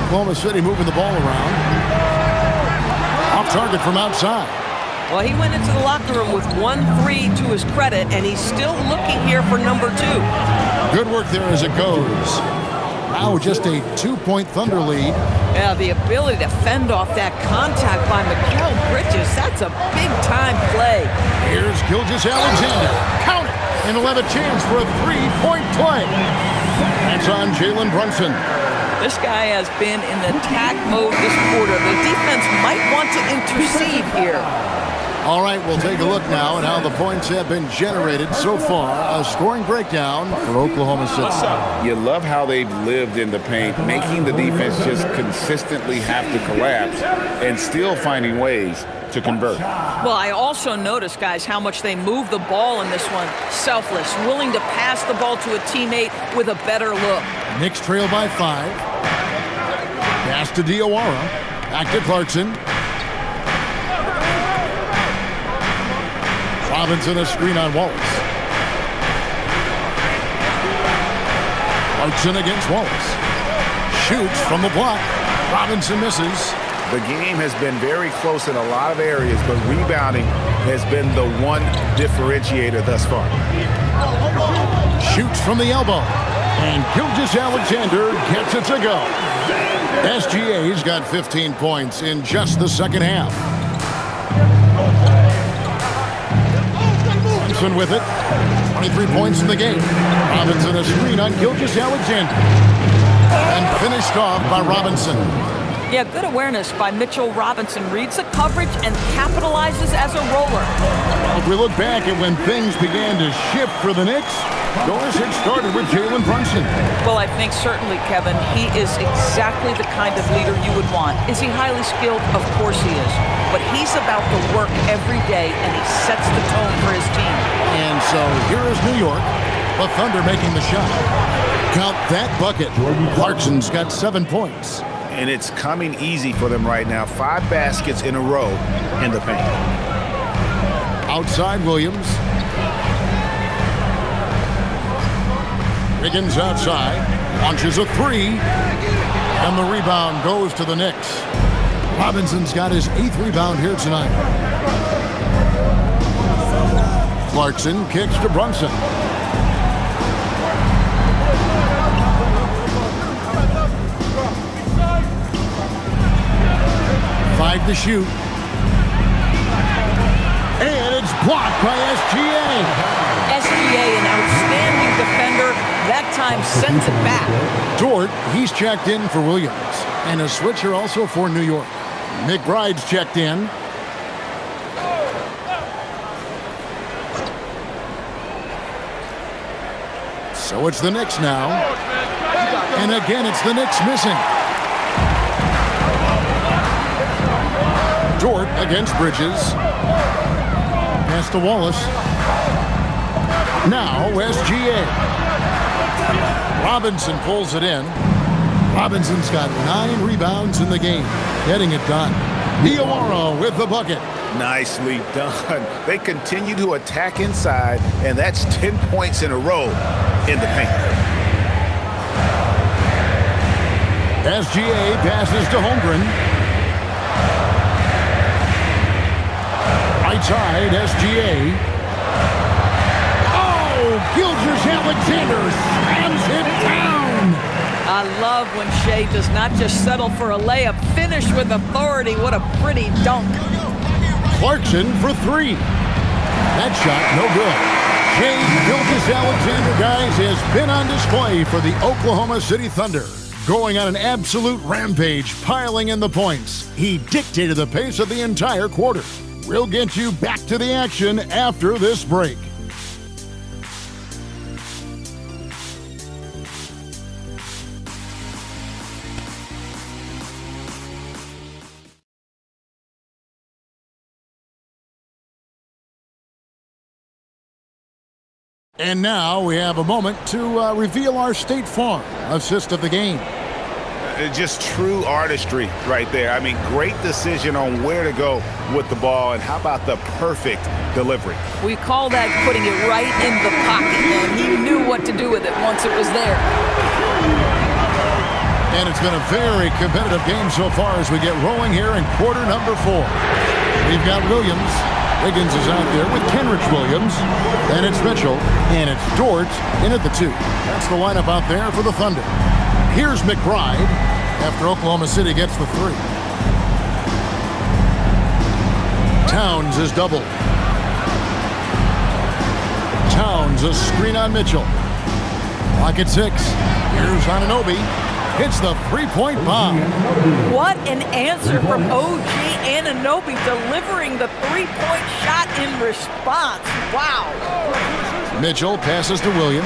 Oklahoma City moving the ball around. Off target from outside. Well, he went into the locker room with 1-3 to his credit, and he's still looking here for number 2. Good work there as it goes. Now just a 2-point Thunder lead. Yeah, the ability to fend off that contact by Mikal Bridges, that's a big-time play. Here's Gilgeous-Alexander. Count it! And he'll have a chance for a 3-point play. That's on Jalen Brunson. This guy has been in attack mode this quarter. The defense might want to intercede here. All right, we'll take a look now at how the points have been generated so far. A scoring breakdown for Oklahoma City. You love how they've lived in the paint, making the defense just consistently have to collapse and still finding ways to convert. Well, I also noticed, guys, how much they move the ball in this one. Selfless, willing to pass the ball to a teammate with a better look. Knicks trail by 5. Pass to Diawara. Back to Clarkson. Robinson a screen on Wallace. Clarkson against Wallace. Shoots from the block. Robinson misses. The game has been very close in a lot of areas, but rebounding has been the one differentiator thus far. Shoots from the elbow. And Gilgeous-Alexander gets it to go. SGA's got 15 points in just the second half. Brunson with it. 23 points in the game. Robinson a screen on Gilgeous-Alexander. And finished off by Robinson. Yeah, good awareness by Mitchell Robinson. Reads the coverage and capitalizes as a roller. If we look back at when things began to shift for the Knicks, it started with Jalen Brunson. Well, I think certainly, Kevin, he is exactly the kind of leader you would want. Is he highly skilled? Of course he is. But he's about the work every day, and he sets the tone for his team. And so here is New York, the Thunder making the shot. Count that bucket. Clarkson's got 7 points. And it's coming easy for them right now. 5 baskets in a row in the paint. Outside Williams. Wiggins outside. Launches a 3. And the rebound goes to the Knicks. Robinson's got his 8th rebound here tonight. Clarkson kicks to Brunson. To shoot. And it's blocked by SGA. SGA, an outstanding defender, that time sends it back. Dort, he's checked in for Williams. And a switcher also for New York. McBride's checked in. So it's the Knicks now. And again, it's the Knicks missing. Dort against Bridges. Pass to Wallace. Now SGA. Robinson pulls it in. Robinson's got 9 rebounds in the game. Getting it done. Diawara with the bucket. Nicely done. They continue to attack inside, and that's 10 points in a row in the paint. SGA passes to Holmgren. Right side, SGA. Oh, Gilgeous-Alexander slams it down. I love when Shea does not just settle for a layup. Finish with authority. What a pretty dunk. Clarkson for 3. That shot, no good. Shea Gilgeous-Alexander, guys, has been on display for the Oklahoma City Thunder. going on an absolute rampage, piling in the points. He dictated the pace of the entire quarter. We'll get you back to the action after this break. And now we have a moment to reveal our State Farm assist of the game. Just true artistry right there. I mean, great decision on where to go with the ball, and how about the perfect delivery? We call that putting it right in the pocket, and he knew what to do with it once it was there. And it's been a very competitive game so far as we get rolling here in quarter number 4. We've got Williams. Wiggins is out there with Kenrich Williams. Then it's Mitchell, and it's Dort in at the 2. That's the lineup out there for the Thunder. Here's McBride after Oklahoma City gets the 3. Towns is doubled. Towns a screen on Mitchell. Clock at 6. Here's Anunoby. Hits the 3-point bomb. What an answer from OG Anunoby, delivering the 3-point shot in response. Wow. Mitchell passes to Williams.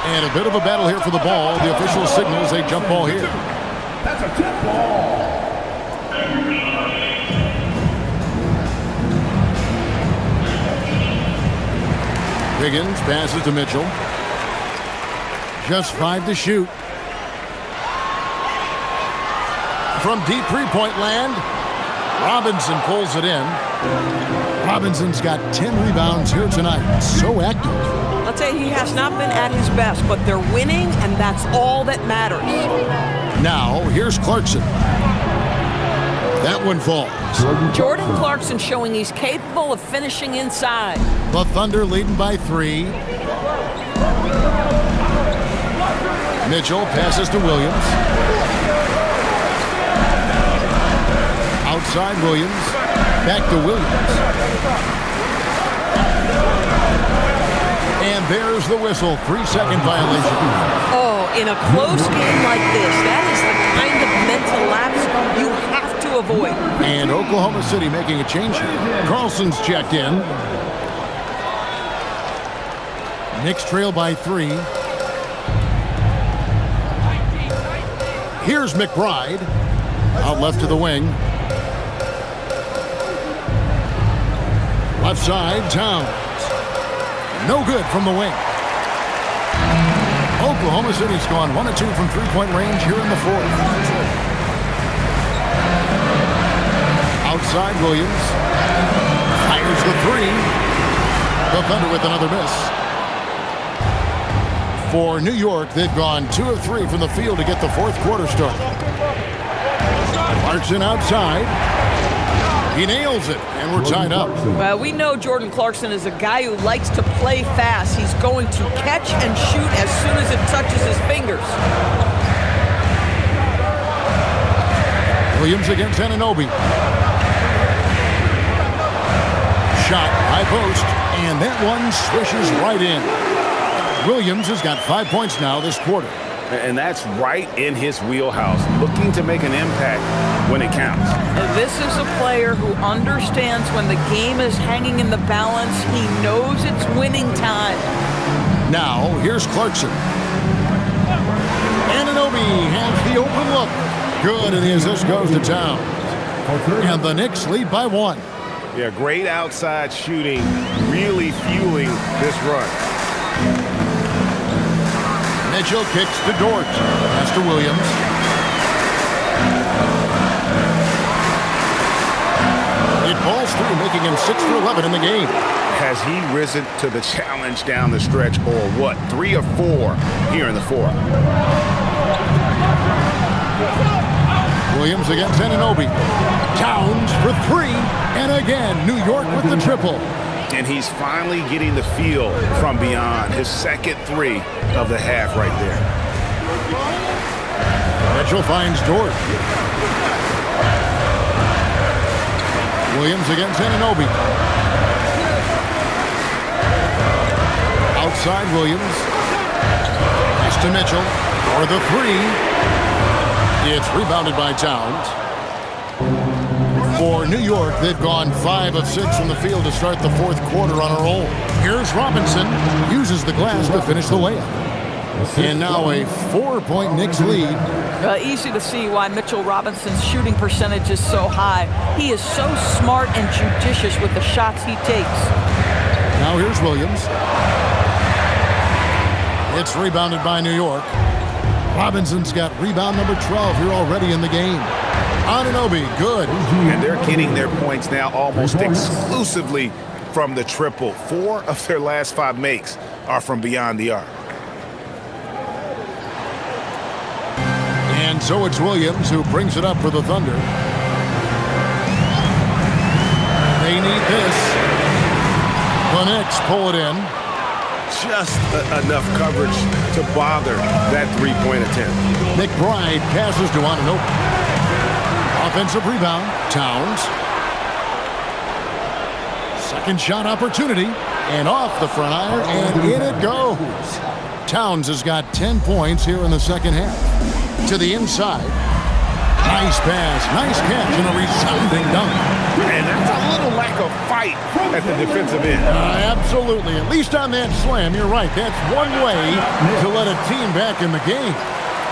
And a bit of a battle here for the ball. The official signals a jump ball here. That's a tip ball. Wiggins passes to Mitchell. Just 5 to shoot. From deep three-point land, Robinson pulls it in. Robinson's got 10 rebounds here tonight. So active. I'll tell you, he has not been at his best, but they're winning, and that's all that matters. Now, here's Clarkson. That one falls. Jordan Clarkson showing he's capable of finishing inside. The Thunder leading by 3. Mitchell passes to Williams. Outside Williams. Back to Williams. And there's the whistle. 3-second violation. Oh, in a close game like this, that is the kind of mental lapse you have to avoid. And Oklahoma City making a change here. Carlson's checked in. Knicks trail by 3. Here's McBride. Out left to the wing. Left side, Towns. No good from the wing. Oklahoma City's gone 1 of 2 from three-point range here in the 4th. Outside Williams. Fires the 3. The Thunder with another miss. For New York, they've gone 2 of 3 from the field to get the 4th quarter started. Clarkson outside. He nails it, and we're tied up. Well, we know Jordan Clarkson is a guy who likes to play fast. He's going to catch and shoot as soon as it touches his fingers. Williams against Anunoby. Shot, high post, and that one swishes right in. Williams has got 5 points now this quarter. And that's right in his wheelhouse, looking to make an impact when it counts. This is a player who understands when the game is hanging in the balance. He knows it's winning time. Now, here's Clarkson. Anunoby has the open look. Good, and the assist goes to Towns. And the Knicks lead by 1. Yeah, great outside shooting, really fueling this run. Mitchell kicks to Dort. That's to Williams. It falls through, making him 6 for 11 in the game. Has he risen to the challenge down the stretch, or what? 3 of 4 here in the 4th. Williams against Anunoby. Towns for 3. And again, New York with the triple. And he's finally getting the feel from beyond. His second 3 of the half right there. Mitchell finds Dort. Williams against Anunoby. side, Williams. Pass to Mitchell for the three. It's rebounded by Towns. For New York, they've gone 5 of 6 from the field to start the fourth quarter on a roll. Here's Robinson. Uses the glass to finish the layup. And now a 4-point Knicks lead. Easy to see why Mitchell Robinson's shooting percentage is so high. He is so smart and judicious with the shots he takes. Now here's Williams. It's rebounded by New York. Robinson's got rebound number 12 here already in the game. Anunoby, good. And they're getting their points now almost exclusively from the triple. 4 of their last 5 makes are from beyond the arc. And so it's Williams who brings it up for the Thunder. They need this. The Knicks pull it in. Just enough coverage to bother that three-point attempt. McBride passes to Anunoby. Offensive rebound, Towns. Second shot opportunity, and off the front iron, and in it goes. Towns has got 10 points here in the second half. To the inside. Nice pass, nice catch, and a resounding dunk. And that's a little lack of fight at the defensive end. Absolutely. At least on that slam, you're right. That's one way to let a team back in the game.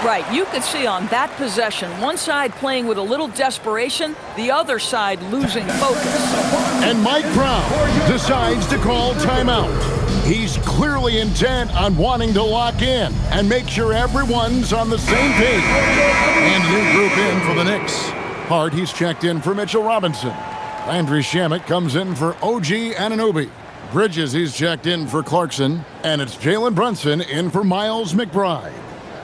Right, you could see on that possession, one side playing with a little desperation, the other side losing focus. And Mike Brown decides to call timeout. He's clearly intent on wanting to lock in and make sure everyone's on the same page. And new group in for the Knicks. Hart, he's checked in for Mitchell Robinson. Landry Shamet comes in for OG Anunoby. Bridges, he's checked in for Clarkson. And it's Jalen Brunson in for Miles McBride.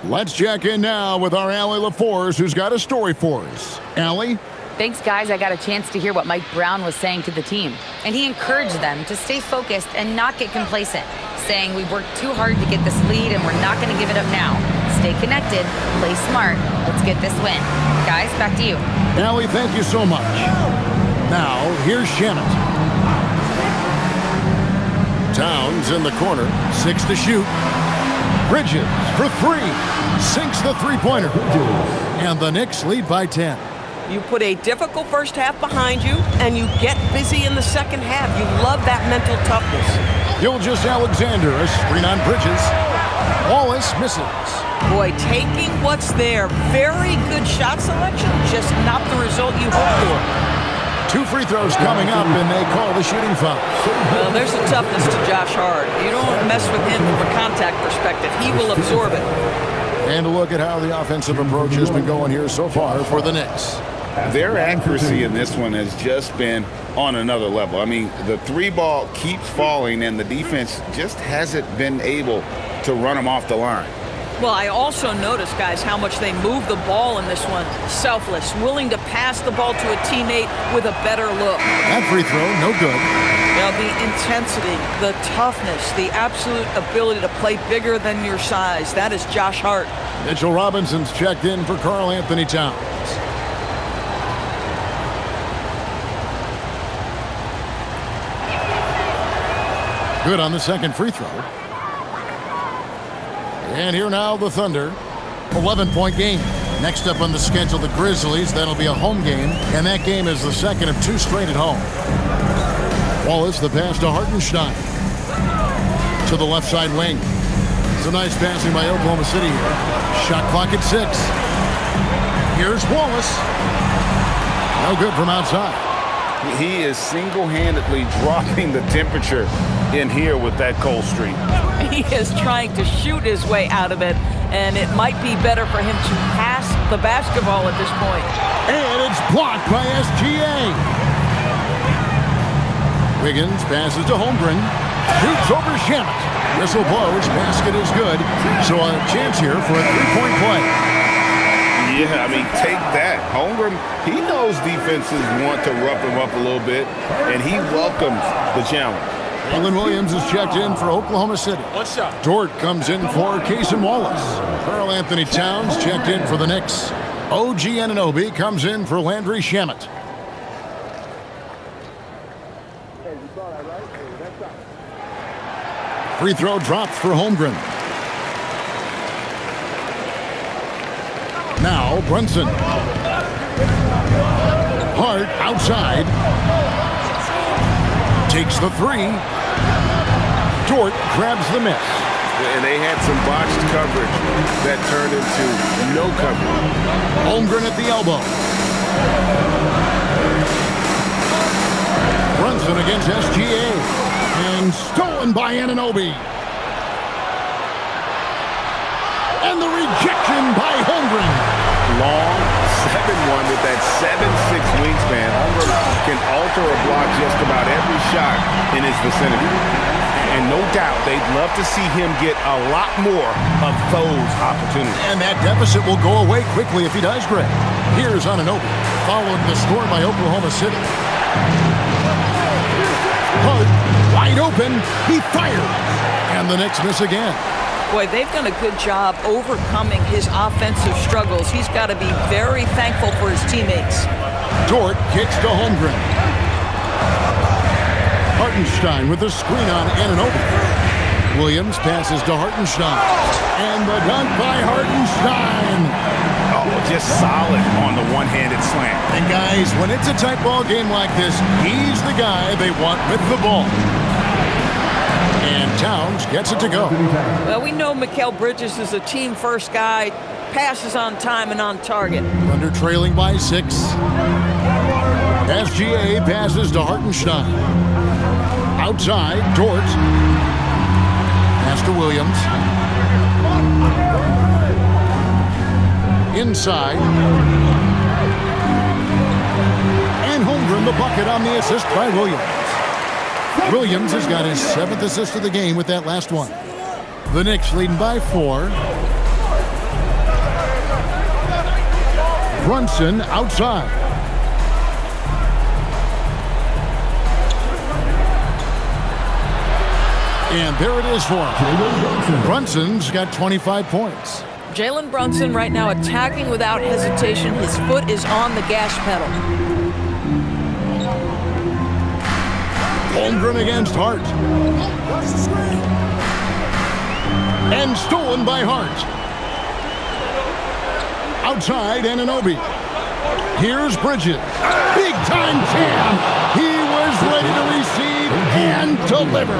Let's check in now with our Allie LaForce, who's got a story for us. Allie? Thanks, guys. I got a chance to hear what Mike Brown was saying to the team. And he encouraged them to stay focused and not get complacent, saying we've worked too hard to get this lead and we're not going to give it up now. Stay connected, play smart. Let's get this win. Guys, back to you. Allie, thank you so much. Now, here's Shamet. Towns in the corner, 6 to shoot. Bridges for 3. Sinks the three-pointer. And the Knicks lead by 10. You put a difficult first half behind you, and you get busy in the second half. You love that mental toughness. Gilgeous-Alexander, a screen on Bridges. Wallace misses. Boy, taking what's there. Very good shot selection, just not the result you hoped for. 2 free throws coming up, and they call the shooting foul. Well, there's the toughness to Josh Hart. You don't mess with him from a contact perspective. He will absorb it. And a look at how the offensive approach has been going here so far for the Knicks. Their accuracy in this one has just been on another level. I mean, the 3-ball keeps falling, and the defense just hasn't been able to run them off the line. Well, I also noticed, guys, how much they move the ball in this one. Selfless, willing to pass the ball to a teammate with a better look. That free throw, no good. Now, the intensity, the toughness, the absolute ability to play bigger than your size. That is Josh Hart. Mitchell Robinson's checked in for Karl Anthony Towns. Good on the second free throw. And here now the Thunder. 11-point game. Next up on the schedule, the Grizzlies. That'll be a home game. And that game is the second of 2 straight at home. Wallace, the pass to Hartenstein. To the left side wing. It's a nice passing by Oklahoma City here. Shot clock at 6. Here's Wallace. No good from outside. He is single-handedly dropping the temperature in here with that cold streak. He is trying to shoot his way out of it, and it might be better for him to pass the basketball at this point. And it's blocked by SGA. Wiggins passes to Holmgren. Shoots over Shamet. Whistle blows. Basket is good. So a chance here for a 3-point play. Yeah, I mean, take that. Holmgren, he knows defenses want to rough him up a little bit, and he welcomes the challenge. Alan Williams is checked in for Oklahoma City. What's up? Dort comes in for Cason Wallace. Karl Anthony Towns checked in for the Knicks. OG Anunoby comes in for Landry Shamet. Free throw dropped for Holmgren. Now Brunson. Hart outside. Takes the three. Dort grabs the miss. And they had some botched coverage that turned into no coverage. Holmgren at the elbow. Brunson against SGA. And stolen by Anunoby. And the rejection by Holmgren. Long 7-1 with that 7'6" wingspan. Holmgren can alter a block just about every shot in his vicinity. And no doubt they'd love to see him get a lot more of those opportunities. And that deficit will go away quickly if he does, Greg. Here's Anunoby, following the score by Oklahoma City. Hart, wide open, he fires. And the Knicks miss again. Boy, they've done a good job overcoming his offensive struggles. He's got to be very thankful for his teammates. Dort kicks to Holmgren. Hartenstein with the screen on Anunoby. Williams passes to Hartenstein. And the dunk by Hartenstein. Oh, just solid on the one-handed slam. And guys, when it's a tight ball game like this, he's the guy they want with the ball. And Towns gets it to go. Well, we know Mikal Bridges is a team-first guy. Passes on time and on target. Thunder trailing by 6. SGA passes to Hartenstein. Outside, Dort. Pass to Williams. Inside. And Holmgren the bucket on the assist by Williams. Williams has got his 7th assist of the game with that last one. The Knicks leading by 4. Brunson outside. And there it is for him. Brunson's got 25 points. Jalen Brunson right now attacking without hesitation. His foot is on the gas pedal. Holmgren against Hart. And stolen by Hart. Outside, Anunoby. Here's Bridges. Big time jam. He was ready to receive and deliver.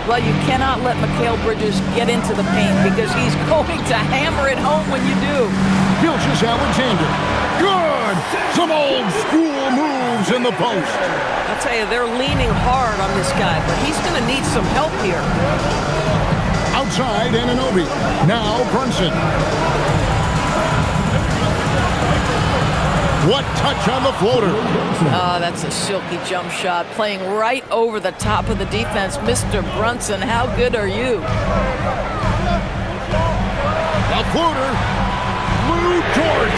Well, you cannot let Mikal Bridges get into the paint because he's going to hammer it home when you do. Gilgeous Alexander. Good. Some old school moves in the post. I'll tell you, they're leaning hard on this guy, but he's going to need some help here. Outside, Anunoby. Now Brunson. What touch on the floater. Oh, that's a silky jump shot. Playing right over the top of the defense. Mr. Brunson, how good are you? A floater. Lou Dort.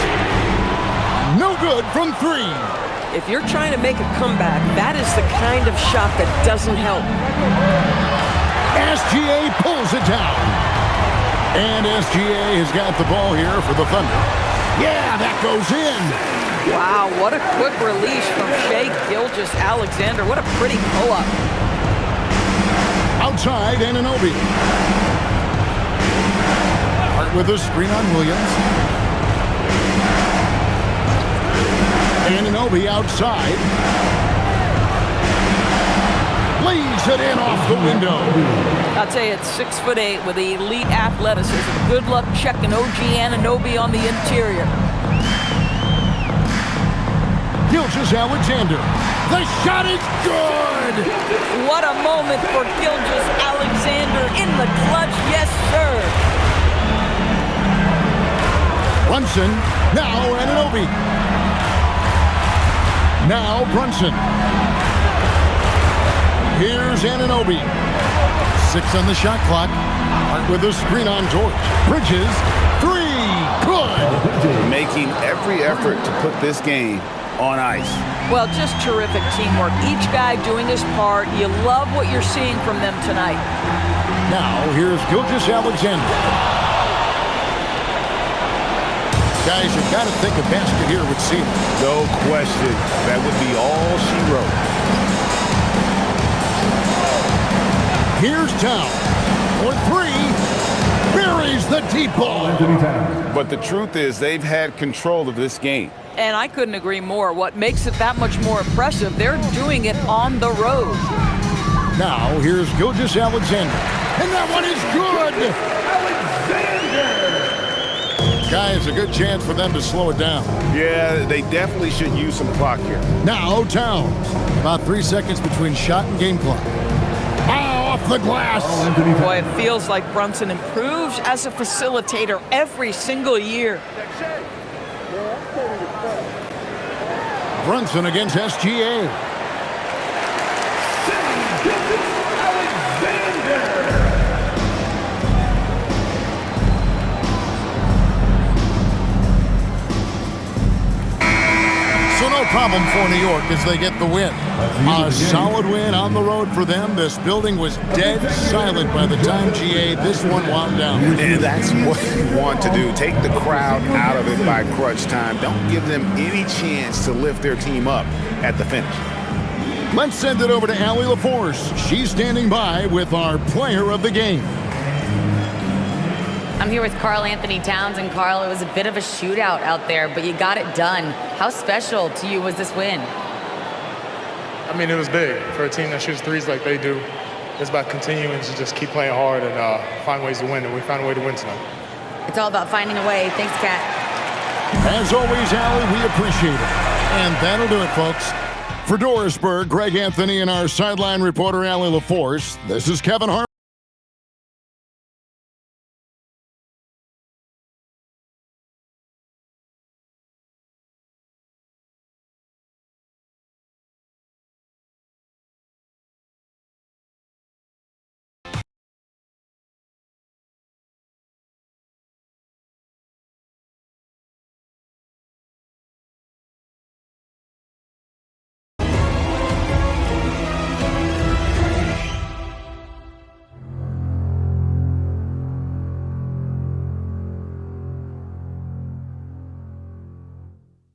No good from 3. If you're trying to make a comeback, that is the kind of shot that doesn't help. SGA pulls it down. And SGA has got the ball here for the Thunder. Yeah, that goes in. Wow, what a quick release from Shai Gilgeous-Alexander. What a pretty pull-up. Outside, Anunoby. Hart with a screen on Williams. Anunoby outside. Lays it in off the window. I'll tell you, it's 6'8" with elite athleticism. Good luck checking OG Anunoby on the interior. Gilgeous-Alexander. The shot is good. What a moment for Gilgeous-Alexander in the clutch. Yes, sir. Brunson. Now Anunoby. Now Brunson. Here's Anunoby. 6 on the shot clock. Hart with a screen on George. Bridges. 3. Good. Making every effort to put this game on ice. Well, just terrific teamwork. Each guy doing his part. You love what you're seeing from them tonight. Now, here's Gilgeous-Alexander. Guys, you've got to think a basket here would seal it. No question. That would be all she wrote. Here's Towns. for three. Buries the deep ball. But the truth is they've had control of this game. And I couldn't agree more. What makes it that much more impressive, they're doing it on the road. Now, here's Gilgeous-Alexander. And that one is good! Guys, a good chance for them to slow it down. Yeah, they definitely should use some clock here. Now, Towns. About 3 seconds between shot and game clock. Oh, off the glass! Boy, it feels like Brunson improves as a facilitator every single year. Brunson against SGA. So no problem for New York as they get the win. A solid win on the road for them. This building was dead silent by the time this one wound down. And that's what you want to do. Take the crowd out of it by crunch time. Don't give them any chance to lift their team up at the finish. Let's send it over to Allie LaForce. She's standing by with our player of the game. I'm here with Karl Anthony Towns, and Karl, it was a bit of a shootout out there, but you got it done. How special to you was this win? I mean, it was big for a team that shoots threes like they do. It's about continuing to just keep playing hard and find ways to win, and we found a way to win tonight. It's all about finding a way. Thanks, Kat. As always, Allie, we appreciate it. And that'll do it, folks. For Dorisburg, Greg Anthony, and our sideline reporter, Allie LaForce, this is Kevin Harmon.